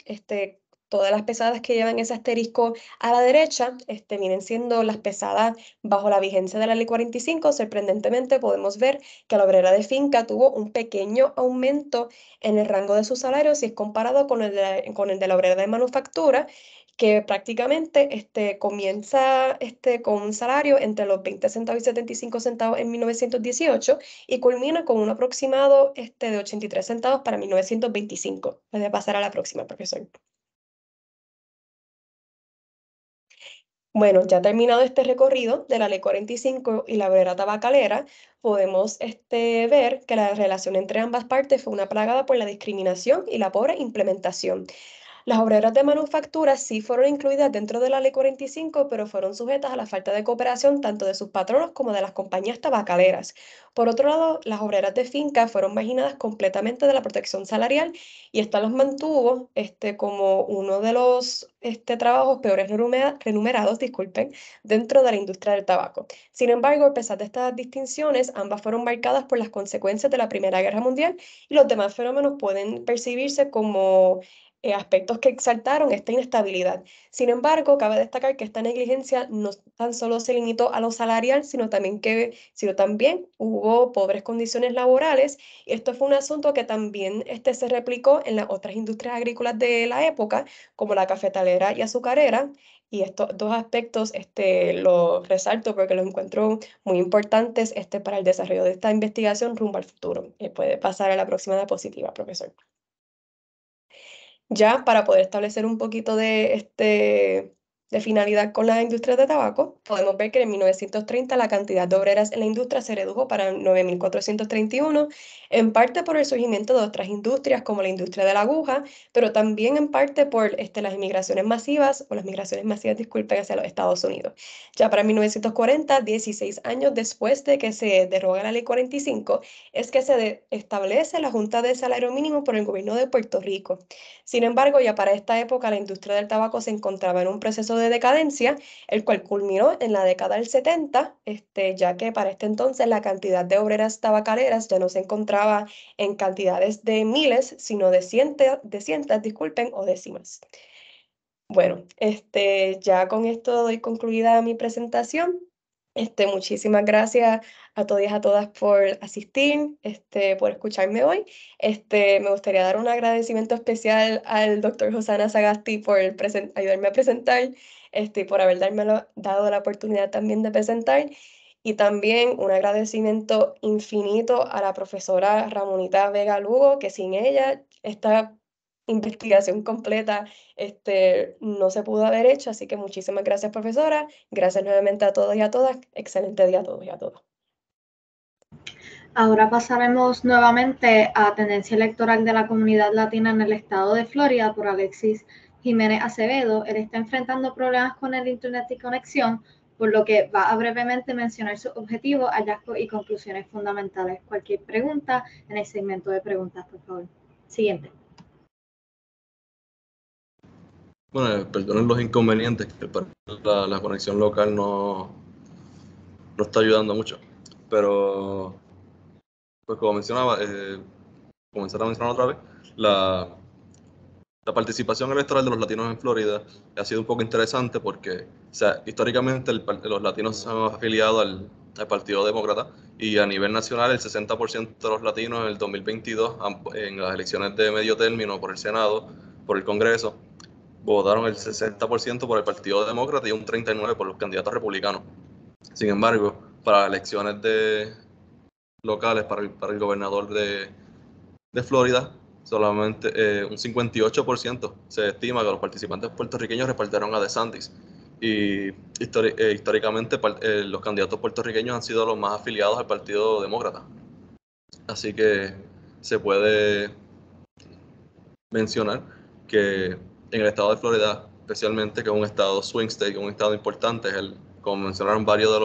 Todas las pesadas que llevan ese asterisco a la derecha vienen siendo las pesadas bajo la vigencia de la Ley 45. Sorprendentemente podemos ver que la obrera de finca tuvo un pequeño aumento en el rango de su salario si es comparado con el de la obrera de manufactura, que prácticamente comienza con un salario entre los 20 centavos y 75 centavos en 1918 y culmina con un aproximado de 83 centavos para 1925. Puede pasar a la próxima, profesor. Bueno, ya terminado este recorrido de la Ley 45 y la obrera tabacalera, podemos ver que la relación entre ambas partes fue una plagada por la discriminación y la pobre implementación. Las obreras de manufactura sí fueron incluidas dentro de la Ley 45, pero fueron sujetas a la falta de cooperación tanto de sus patronos como de las compañías tabacaleras. Por otro lado, las obreras de finca fueron marginadas completamente de la protección salarial y esta los mantuvo como uno de los trabajos peores remunerados, disculpen, dentro de la industria del tabaco. Sin embargo, a pesar de estas distinciones, ambas fueron marcadas por las consecuencias de la Primera Guerra Mundial y los demás fenómenos pueden percibirse como aspectos que exaltaron esta inestabilidad. Sin embargo, cabe destacar que esta negligencia no tan solo se limitó a lo salarial, sino también hubo pobres condiciones laborales, y esto fue un asunto que también se replicó en las otras industrias agrícolas de la época, como la cafetalera y azucarera, y estos dos aspectos los resalto porque los encuentro muy importantes para el desarrollo de esta investigación rumbo al futuro. Puede pasar a la próxima diapositiva, profesor. Ya para poder establecer un poquito de finalidad con la industria de tabaco, podemos ver que en 1930 la cantidad de obreras en la industria se redujo para 9.431, en parte por el surgimiento de otras industrias como la industria de la aguja, pero también en parte por las migraciones masivas, disculpen, hacia los Estados Unidos. Ya para 1940, 16 años después de que se deroga la Ley 45, es que se establece la Junta de Salario Mínimo por el gobierno de Puerto Rico. Sin embargo, ya para esta época la industria del tabaco se encontraba en un proceso de de decadencia, el cual culminó en la década del 70, ya que para este entonces la cantidad de obreras tabacaleras ya no se encontraba en cantidades de miles, sino de cientos, disculpen, o décimas. Bueno, ya con esto doy concluida mi presentación. Muchísimas gracias a todos y a todas por asistir, por escucharme hoy. Me gustaría dar un agradecimiento especial al doctor Hosanna Sagasti por ayudarme a presentar, por haber dado la oportunidad también de presentar. Y también un agradecimiento infinito a la profesora Ramonita Vega Lugo, que sin ella esta investigación completa no se pudo haber hecho. Así que muchísimas gracias, profesora. Gracias nuevamente a todos y a todas. Excelente día a todos y a todas. Ahora pasaremos nuevamente a Tendencia Electoral de la Comunidad Latina en el Estado de Florida por Alexis Jiménez Acevedo. Él está enfrentando problemas con el Internet y conexión, por lo que va a brevemente mencionar sus objetivos, hallazgos y conclusiones fundamentales. Cualquier pregunta en el segmento de preguntas, por favor. Siguiente. Bueno, perdonen los inconvenientes, que la conexión local no está ayudando mucho. Pero, pues como mencionaba, comenzar a mencionar otra vez, la participación electoral de los latinos en Florida ha sido un poco interesante porque, o sea, históricamente los latinos se han afiliado al Partido Demócrata, y a nivel nacional el 60% de los latinos en el 2022, en las elecciones de medio término por el Senado, por el Congreso, votaron el 60% por el Partido Demócrata y un 39% por los candidatos republicanos. Sin embargo, para elecciones locales, para el gobernador de Florida, solamente un 58% se estima que los participantes puertorriqueños respaldaron a DeSantis. Y históricamente los candidatos puertorriqueños han sido los más afiliados al Partido Demócrata. Así que se puede mencionar que en el estado de Florida, especialmente, que es un estado swing state, un estado importante, como mencionaron varios de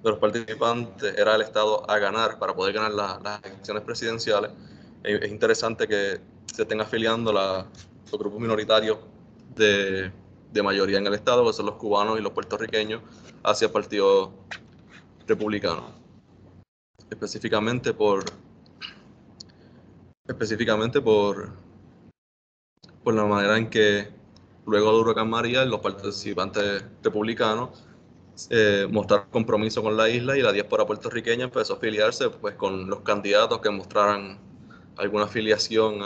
los participantes, era el estado a ganar para poder ganar las elecciones presidenciales. Es interesante que se estén afiliando los grupos minoritarios de mayoría en el estado, que son los cubanos y los puertorriqueños, hacia el Partido Republicano. Específicamente por la manera en que luego del huracán María los participantes republicanos mostraron compromiso con la isla, y la diáspora puertorriqueña empezó a afiliarse pues con los candidatos que mostraran alguna afiliación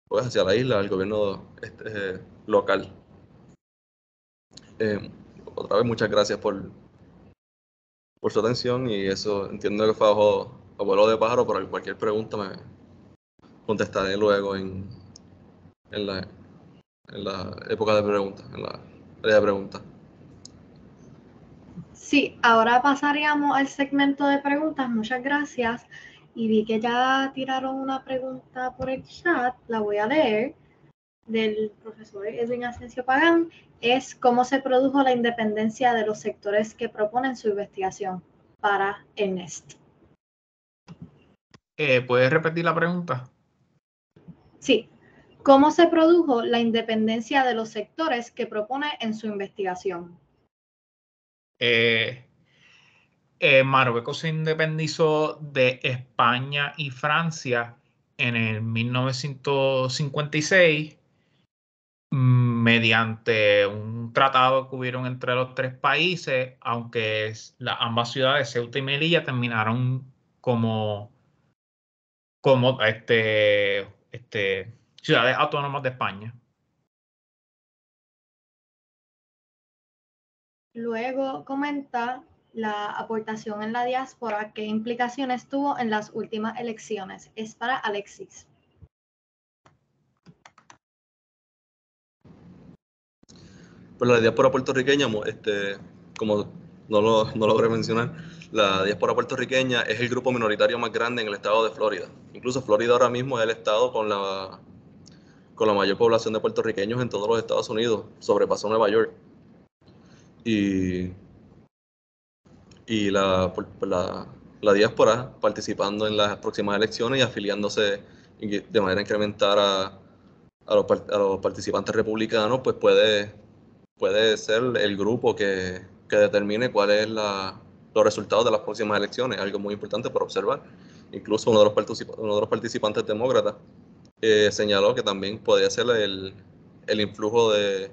hacia la isla, al gobierno local. Otra vez, muchas gracias por su atención, y eso entiendo que fue a vuelo de pájaro, pero cualquier pregunta me contestaré luego en la época de preguntas, en la área de preguntas. Sí, ahora pasaríamos al segmento de preguntas. Muchas gracias. Y vi que ya tiraron una pregunta por el chat, la voy a leer, del profesor Edwin Asensio Pagán. Es cómo se produjo la independencia de los sectores que proponen su investigación, para Ernest. ¿Puedes repetir la pregunta? Sí. ¿Cómo se produjo la independencia de los sectores que propone en su investigación? Marruecos se independizó de España y Francia en el 1956 mediante un tratado que hubieron entre los tres países, aunque ambas ciudades, Ceuta y Melilla, terminaron como ciudades autónomas de España. Luego comenta la aportación en la diáspora, ¿qué implicaciones tuvo en las últimas elecciones? Es para Alexis. Pues la diáspora puertorriqueña, como no logré mencionar, la diáspora puertorriqueña es el grupo minoritario más grande en el estado de Florida. Incluso Florida ahora mismo es el estado con la mayor población de puertorriqueños en todos los Estados Unidos, sobrepasó Nueva York. Y la diáspora participando en las próximas elecciones y afiliándose de manera incremental a los participantes republicanos, pues puede ser el grupo que determine cuáles es los resultados de las próximas elecciones, algo muy importante para observar. Incluso uno de los participantes demócratas señaló que también podría ser el influjo de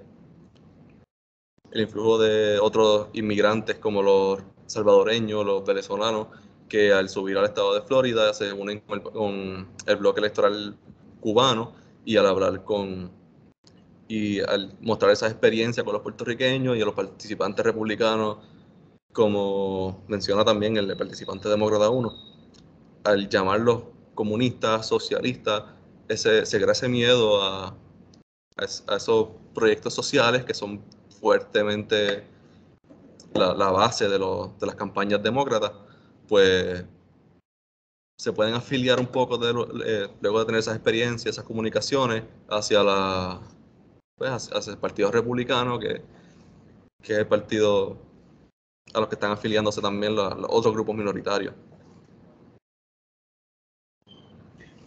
otros inmigrantes como los salvadoreños, los venezolanos, que al subir al estado de Florida se unen con el bloque electoral cubano y al hablar y al mostrar esa experiencia con los puertorriqueños y a los participantes republicanos, como menciona también el participante demócrata 1, al llamarlos comunistas, socialistas, se crea ese miedo a esos proyectos sociales que son fuertemente la base de las campañas demócratas, pues se pueden afiliar un poco luego de tener esas experiencias, esas comunicaciones hacia el partido republicano, que es el partido a los que están afiliándose también los otros grupos minoritarios.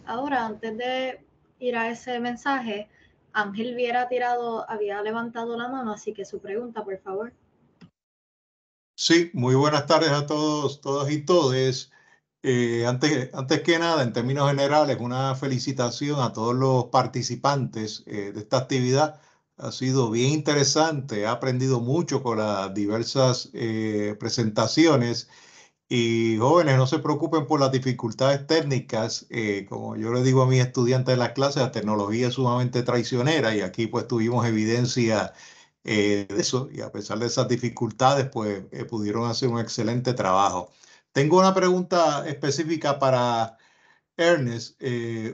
Ahora, antes de ir a ese mensaje, Ángel había levantado la mano, así que su pregunta, por favor. Sí, muy buenas tardes a todos, todas y todes. Antes que nada, en términos generales, una felicitación a todos los participantes de esta actividad. Ha sido bien interesante, he aprendido mucho con las diversas presentaciones. Y jóvenes, no se preocupen por las dificultades técnicas. Como yo le digo a mis estudiantes de las clases, la tecnología es sumamente traicionera y aquí pues tuvimos evidencia de eso, y a pesar de esas dificultades pues pudieron hacer un excelente trabajo. Tengo una pregunta específica para Ernest.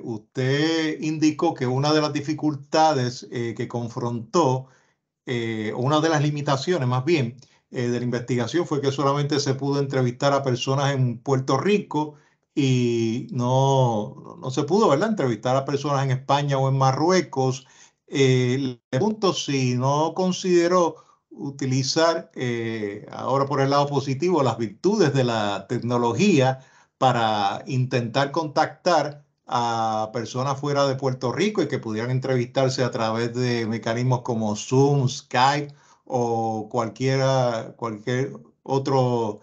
Usted indicó que una de las dificultades que confrontó, una de las limitaciones más bien, de la investigación fue que solamente se pudo entrevistar a personas en Puerto Rico y no se pudo, ¿verdad?, entrevistar a personas en España o en Marruecos. Le pregunto si no consideró utilizar, ahora por el lado positivo, las virtudes de la tecnología para intentar contactar a personas fuera de Puerto Rico y que pudieran entrevistarse a través de mecanismos como Zoom, Skype o cualquier otro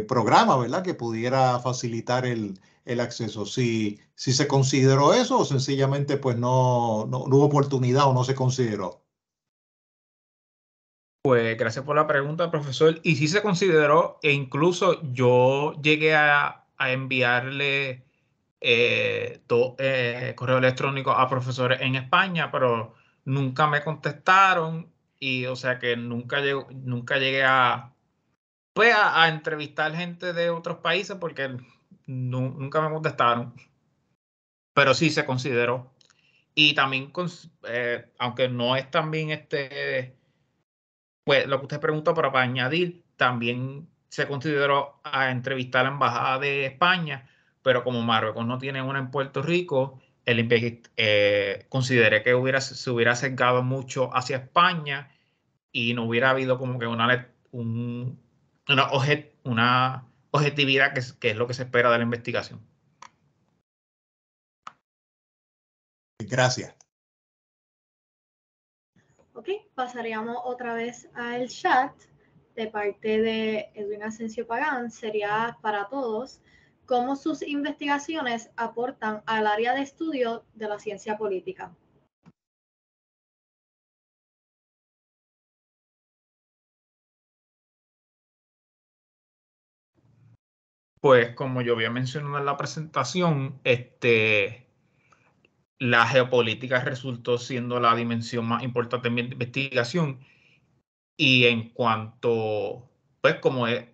programa, ¿verdad?, que pudiera facilitar el acceso. Si se consideró eso o sencillamente pues no hubo oportunidad o no se consideró. Pues gracias por la pregunta, profesor. Y sí se consideró, e incluso yo llegué a enviarle correo electrónico a profesores en España, pero nunca me contestaron y o sea que nunca llegué pues, a entrevistar gente de otros países porque nunca me contestaron. Pero sí se consideró. Y también, aunque no es también pues lo que usted preguntó, pero para añadir, también se consideró a entrevistar a la Embajada de España, pero como Marruecos no tiene una en Puerto Rico, consideré que se hubiera sesgado mucho hacia España y no hubiera habido como que una objetividad que es lo que se espera de la investigación. Gracias. Ok, pasaríamos otra vez al chat de parte de Edwin Asensio Pagán. Sería para todos: ¿cómo sus investigaciones aportan al área de estudio de la ciencia política? Pues como yo había mencionado en la presentación, la geopolítica resultó siendo la dimensión más importante en mi investigación. Y en cuanto, pues como es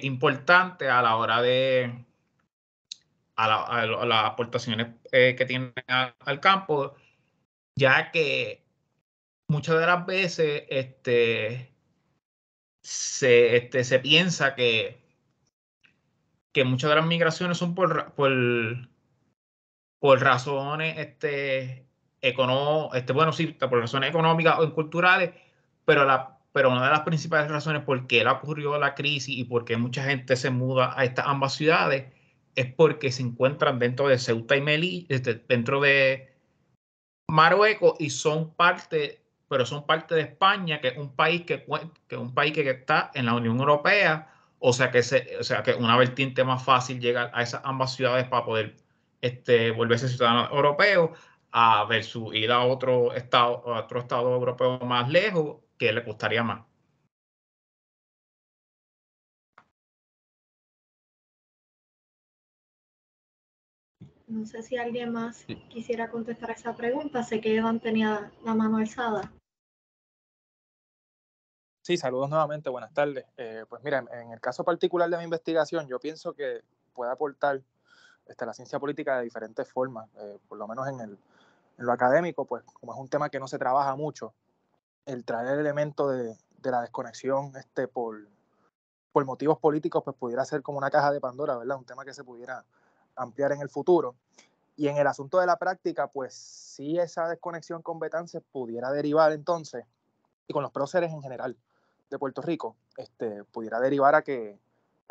importante a la hora de a las aportaciones que tiene al campo, ya que muchas de las veces se piensa que muchas de las migraciones son por razones bueno, sí, por razones económicas o culturales, pero una de las principales razones por qué ocurrió la crisis y por qué mucha gente se muda a estas ambas ciudades es porque se encuentran dentro de Ceuta y Melilla, dentro de Marruecos y son parte de España, que es un país que está en la Unión Europea, o sea que una vertiente más fácil llegar a esas ambas ciudades para poder volverse ciudadano europeo, a versus ir a otro estado europeo más lejos, que le costaría más. No sé si alguien más quisiera contestar esa pregunta. Sé que Evan tenía la mano alzada. Sí, saludos nuevamente, buenas tardes. Pues mira, en el caso particular de mi investigación, yo pienso que puede aportar la ciencia política de diferentes formas, por lo menos en lo académico, pues como es un tema que no se trabaja mucho, el traer el elemento de la desconexión por motivos políticos, pues pudiera ser como una caja de Pandora, ¿verdad? Un tema que se pudiera ampliar en el futuro. Y en el asunto de la práctica, pues sí, esa desconexión con Betances pudiera derivar entonces, y con los próceres en general de Puerto Rico, pudiera derivar a que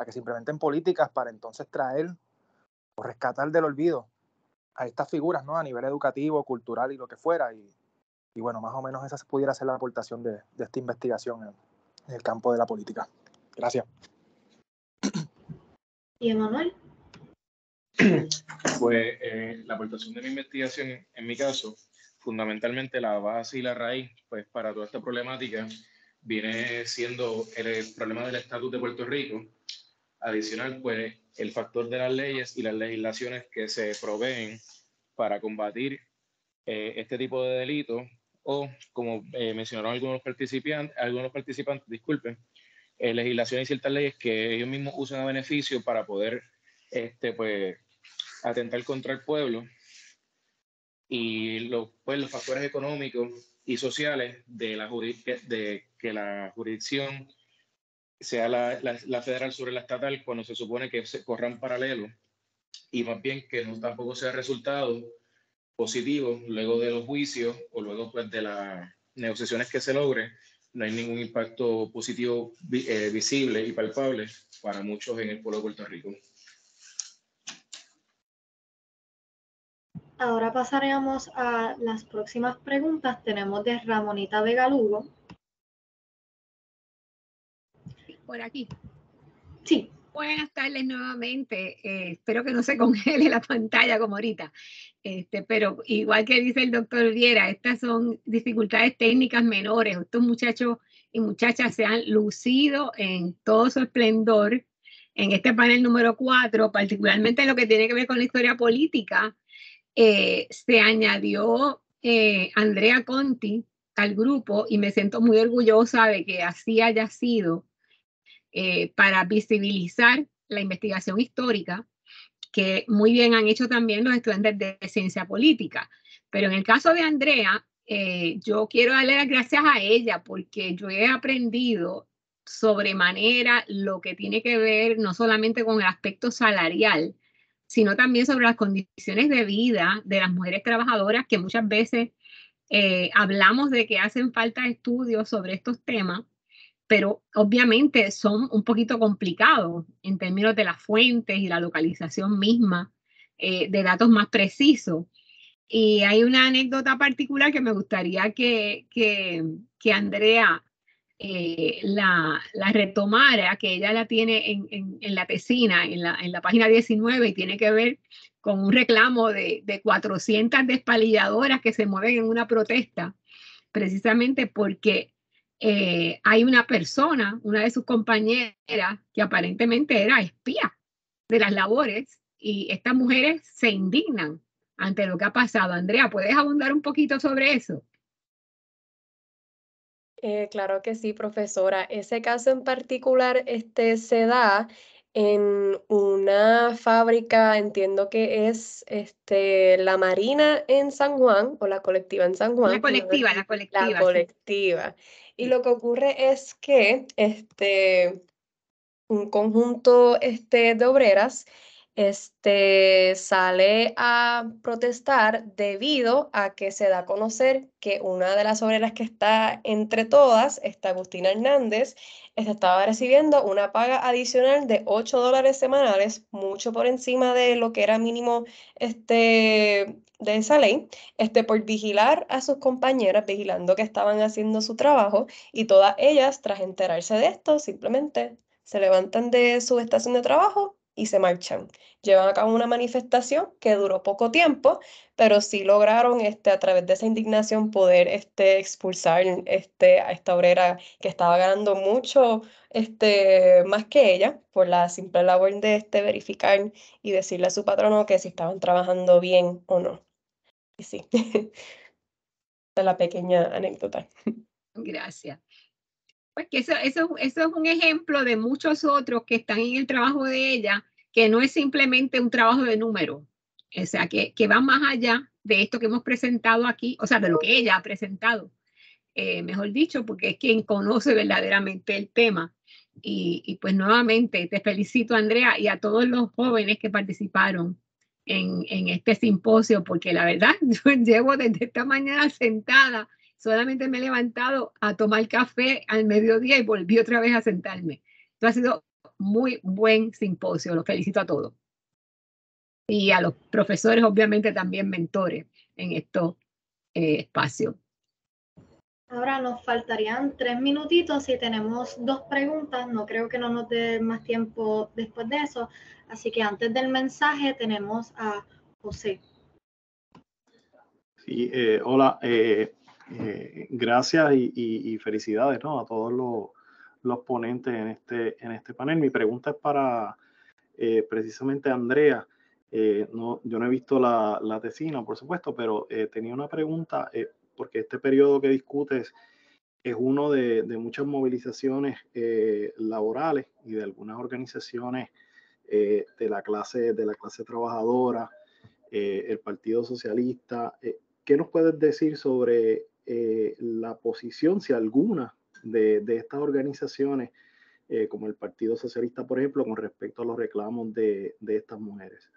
se implementen políticas para entonces traer o rescatar del olvido a estas figuras, ¿no? A nivel educativo, cultural y lo que fuera. Y bueno, más o menos esa pudiera ser la aportación de esta investigación en el campo de la política. Gracias. ¿Y Emanuel? Pues la aportación de mi investigación, en mi caso, fundamentalmente la base y la raíz, pues para toda esta problemática, viene siendo el problema del estatus de Puerto Rico. Adicional, pues el factor de las leyes y las legislaciones que se proveen para combatir este tipo de delitos, o como mencionaron algunos participantes, disculpen, legislaciones y ciertas leyes que ellos mismos usan a beneficio para poder pues atentar contra el pueblo, y los factores económicos y sociales de que la jurisdicción sea la federal sobre la estatal, cuando se supone que se corran paralelos, y más bien que no tampoco sea resultado positivo luego de los juicios o luego pues de las negociaciones que se logre. No hay ningún impacto positivo visible y palpable para muchos en el pueblo de Puerto Rico. Ahora pasaremos a las próximas preguntas. Tenemos de Ramonita Vega Lugo. Por aquí. Sí. Buenas tardes nuevamente. Espero que no se congele la pantalla como ahorita. Pero igual que dice el doctor Viera, estas son dificultades técnicas menores. Estos muchachos y muchachas se han lucido en todo su esplendor en este panel número 4, particularmente en lo que tiene que ver con la historia política. Se añadió Andrea Conti al grupo y me siento muy orgullosa de que así haya sido, para visibilizar la investigación histórica, que muy bien han hecho también los estudiantes de ciencia política. Pero en el caso de Andrea, yo quiero darle las gracias a ella porque yo he aprendido sobremanera lo que tiene que ver no solamente con el aspecto salarial, sino también sobre las condiciones de vida de las mujeres trabajadoras, que muchas veces hablamos de que hacen falta estudios sobre estos temas, pero obviamente son un poquito complicados en términos de las fuentes y la localización misma de datos más precisos. Y hay una anécdota particular que me gustaría que Andrea la retomara, que ella la tiene en la tesina, en la página 19, y tiene que ver con un reclamo de 400 despalilladoras que se mueven en una protesta, precisamente porque hay una persona, una de sus compañeras, que aparentemente era espía de las labores, y estas mujeres se indignan ante lo que ha pasado. Andrea, ¿puedes abundar un poquito sobre eso? Claro que sí, profesora. Ese caso en particular se da en una fábrica, entiendo que es la Marina en San Juan, o la Colectiva en San Juan. La colectiva. La colectiva. Sí. Y lo que ocurre es que un conjunto de obreras sale a protestar debido a que se da a conocer que una de las obreras que está entre todas, Agustina Hernández, estaba recibiendo una paga adicional de $8 semanales, mucho por encima de lo que era mínimo esa ley, por vigilar a sus compañeras, vigilando que estaban haciendo su trabajo, y todas ellas, tras enterarse de esto, simplemente se levantan de su estación de trabajo y se marchan. Llevan a cabo una manifestación que duró poco tiempo, pero sí lograron a través de esa indignación poder expulsar a esta obrera que estaba ganando mucho más que ella por la simple labor de verificar y decirle a su patrono que si estaban trabajando bien o no. Y sí, esta es la pequeña anécdota. Gracias. Pues que eso es un ejemplo de muchos otros que están en el trabajo de ella, que no es simplemente un trabajo de número, o sea, que va más allá de esto que hemos presentado aquí, o sea, de lo que ella ha presentado, mejor dicho, porque es quien conoce verdaderamente el tema. Y pues nuevamente te felicito, Andrea, y a todos los jóvenes que participaron en este simposio, porque la verdad, yo llevo desde esta mañana sentada. Solamente me he levantado a tomar café al mediodía y volví otra vez a sentarme. Esto ha sido muy buen simposio, los felicito a todos. Y a los profesores, obviamente, también mentores en estos espacios. Ahora nos faltarían 3 minutitos y tenemos 2 preguntas. No creo que no nos dé más tiempo después de eso. Así que antes del mensaje tenemos a José. Sí, hola. Gracias y felicidades, ¿no?, a todos los ponentes en este panel. Mi pregunta es para precisamente Andrea. Yo no he visto la tesina, por supuesto, pero tenía una pregunta, porque este periodo que discutes es uno de muchas movilizaciones laborales y de algunas organizaciones de la clase trabajadora, el Partido Socialista. ¿Qué nos puedes decir sobre la posición, si alguna, de estas organizaciones, como el Partido Socialista, por ejemplo, con respecto a los reclamos de estas mujeres?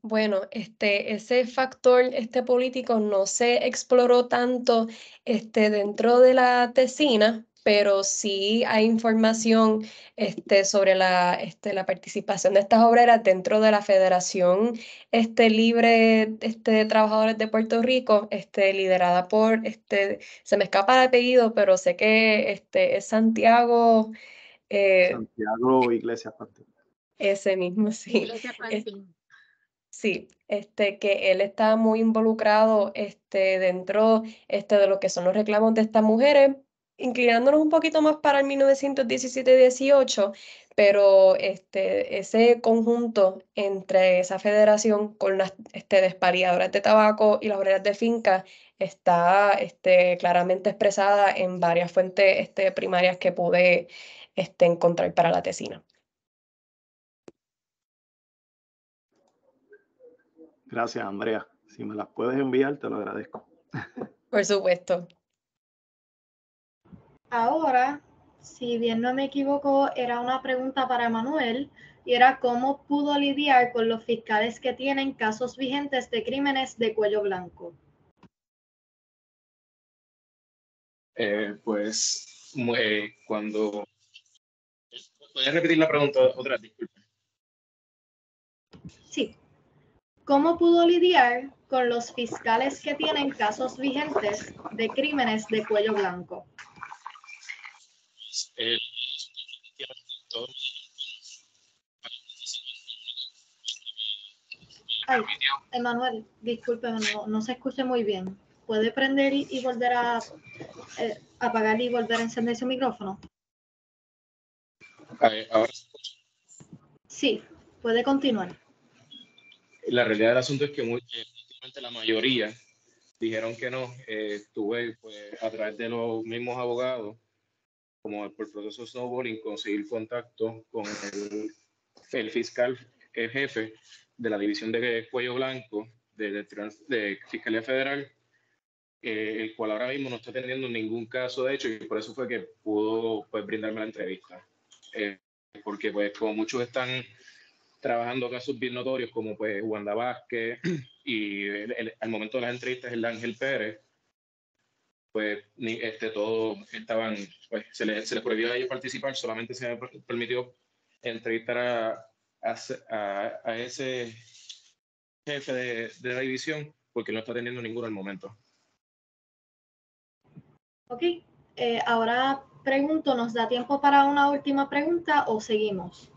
Bueno, ese factor político no se exploró tanto dentro de la tesina, pero sí hay información sobre la participación de estas obreras dentro de la Federación Libre de Trabajadores de Puerto Rico, liderada por, se me escapa el apellido, pero sé que es Santiago. Santiago Iglesias Pantín. Ese mismo, sí. Iglesia Pantín. Sí, que él está muy involucrado dentro de lo que son los reclamos de estas mujeres, inclinándonos un poquito más para el 1917-18, pero ese conjunto entre esa federación con las despalilladoras de tabaco y las obreras de finca está claramente expresada en varias fuentes primarias que pude encontrar para la tesina. Gracias, Andrea. Si me las puedes enviar, te lo agradezco. Por supuesto. Ahora, si bien no me equivoco, era una pregunta para Emanuel y era cómo pudo lidiar con los fiscales que tienen casos vigentes de crímenes de cuello blanco. Pues cuando... ¿Puedes repetir la pregunta otra vez? Disculpe. Sí. ¿Cómo pudo lidiar con los fiscales que tienen casos vigentes de crímenes de cuello blanco? Ay, Emanuel, disculpe, no se escucha muy bien. ¿Puede prender y volver a apagar y volver a encender su micrófono? Ahora, Sí, puede continuar. la realidad del asunto es que prácticamente la mayoría dijeron que no. Tuve, pues, a través de los mismos abogados, como por el proceso snowballing, conseguir contacto con el fiscal jefe de la división de cuello blanco de Fiscalía Federal, el cual ahora mismo no está teniendo ningún caso de hecho, y por eso fue que pudo, pues, brindarme la entrevista. Porque pues como muchos están trabajando casos bien notorios como pues Wanda Vázquez y al momento de las entrevistas el Ángel Pérez, pues todos estaban, pues se les prohibió a ellos participar, solamente se me permitió entrevistar a ese jefe de la división porque no está teniendo ninguno al momento. Ok, ahora pregunto, ¿nos da tiempo para una última pregunta o seguimos?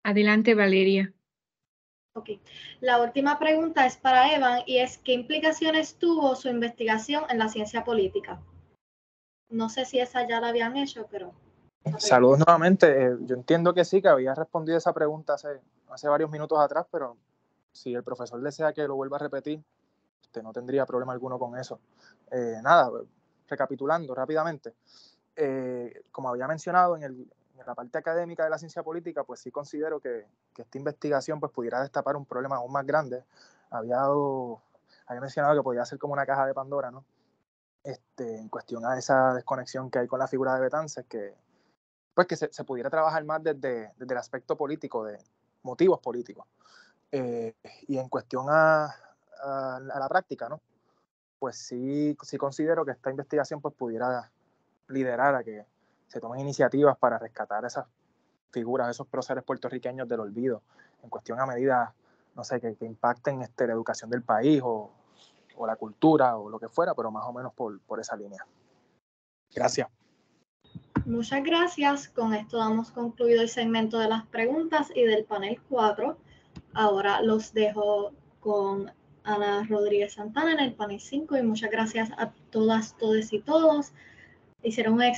Adelante, Valeria. Ok, la última pregunta es para Evan y es ¿qué implicaciones tuvo su investigación en la ciencia política? No sé si esa ya la habían hecho, pero... Saludos nuevamente. Yo entiendo que sí, que había respondido esa pregunta hace varios minutos atrás, pero si el profesor desea que lo vuelva a repetir, no tendría problema alguno con eso. Nada, recapitulando rápidamente. Como había mencionado en la parte académica de la ciencia política, pues sí considero que esta investigación pues, pudiera destapar un problema aún más grande. Había mencionado que podía ser como una caja de Pandora, ¿no? En cuestión a esa desconexión que hay con la figura de Betances, que se pudiera trabajar más desde el aspecto político, de motivos políticos. Y en cuestión a la práctica, ¿no? Pues sí considero que esta investigación pues, pudiera liderar a que se tomen iniciativas para rescatar esas figuras, esos próceres puertorriqueños del olvido, en cuestión a medidas, no sé, que impacten la educación del país o la cultura o lo que fuera, pero más o menos por esa línea. Gracias. Muchas gracias. Con esto damos concluido el segmento de las preguntas y del panel 4. Ahora los dejo con Ana Rodríguez Santana en el panel 5 y muchas gracias a todas, todes y todos. Hicieron un excelente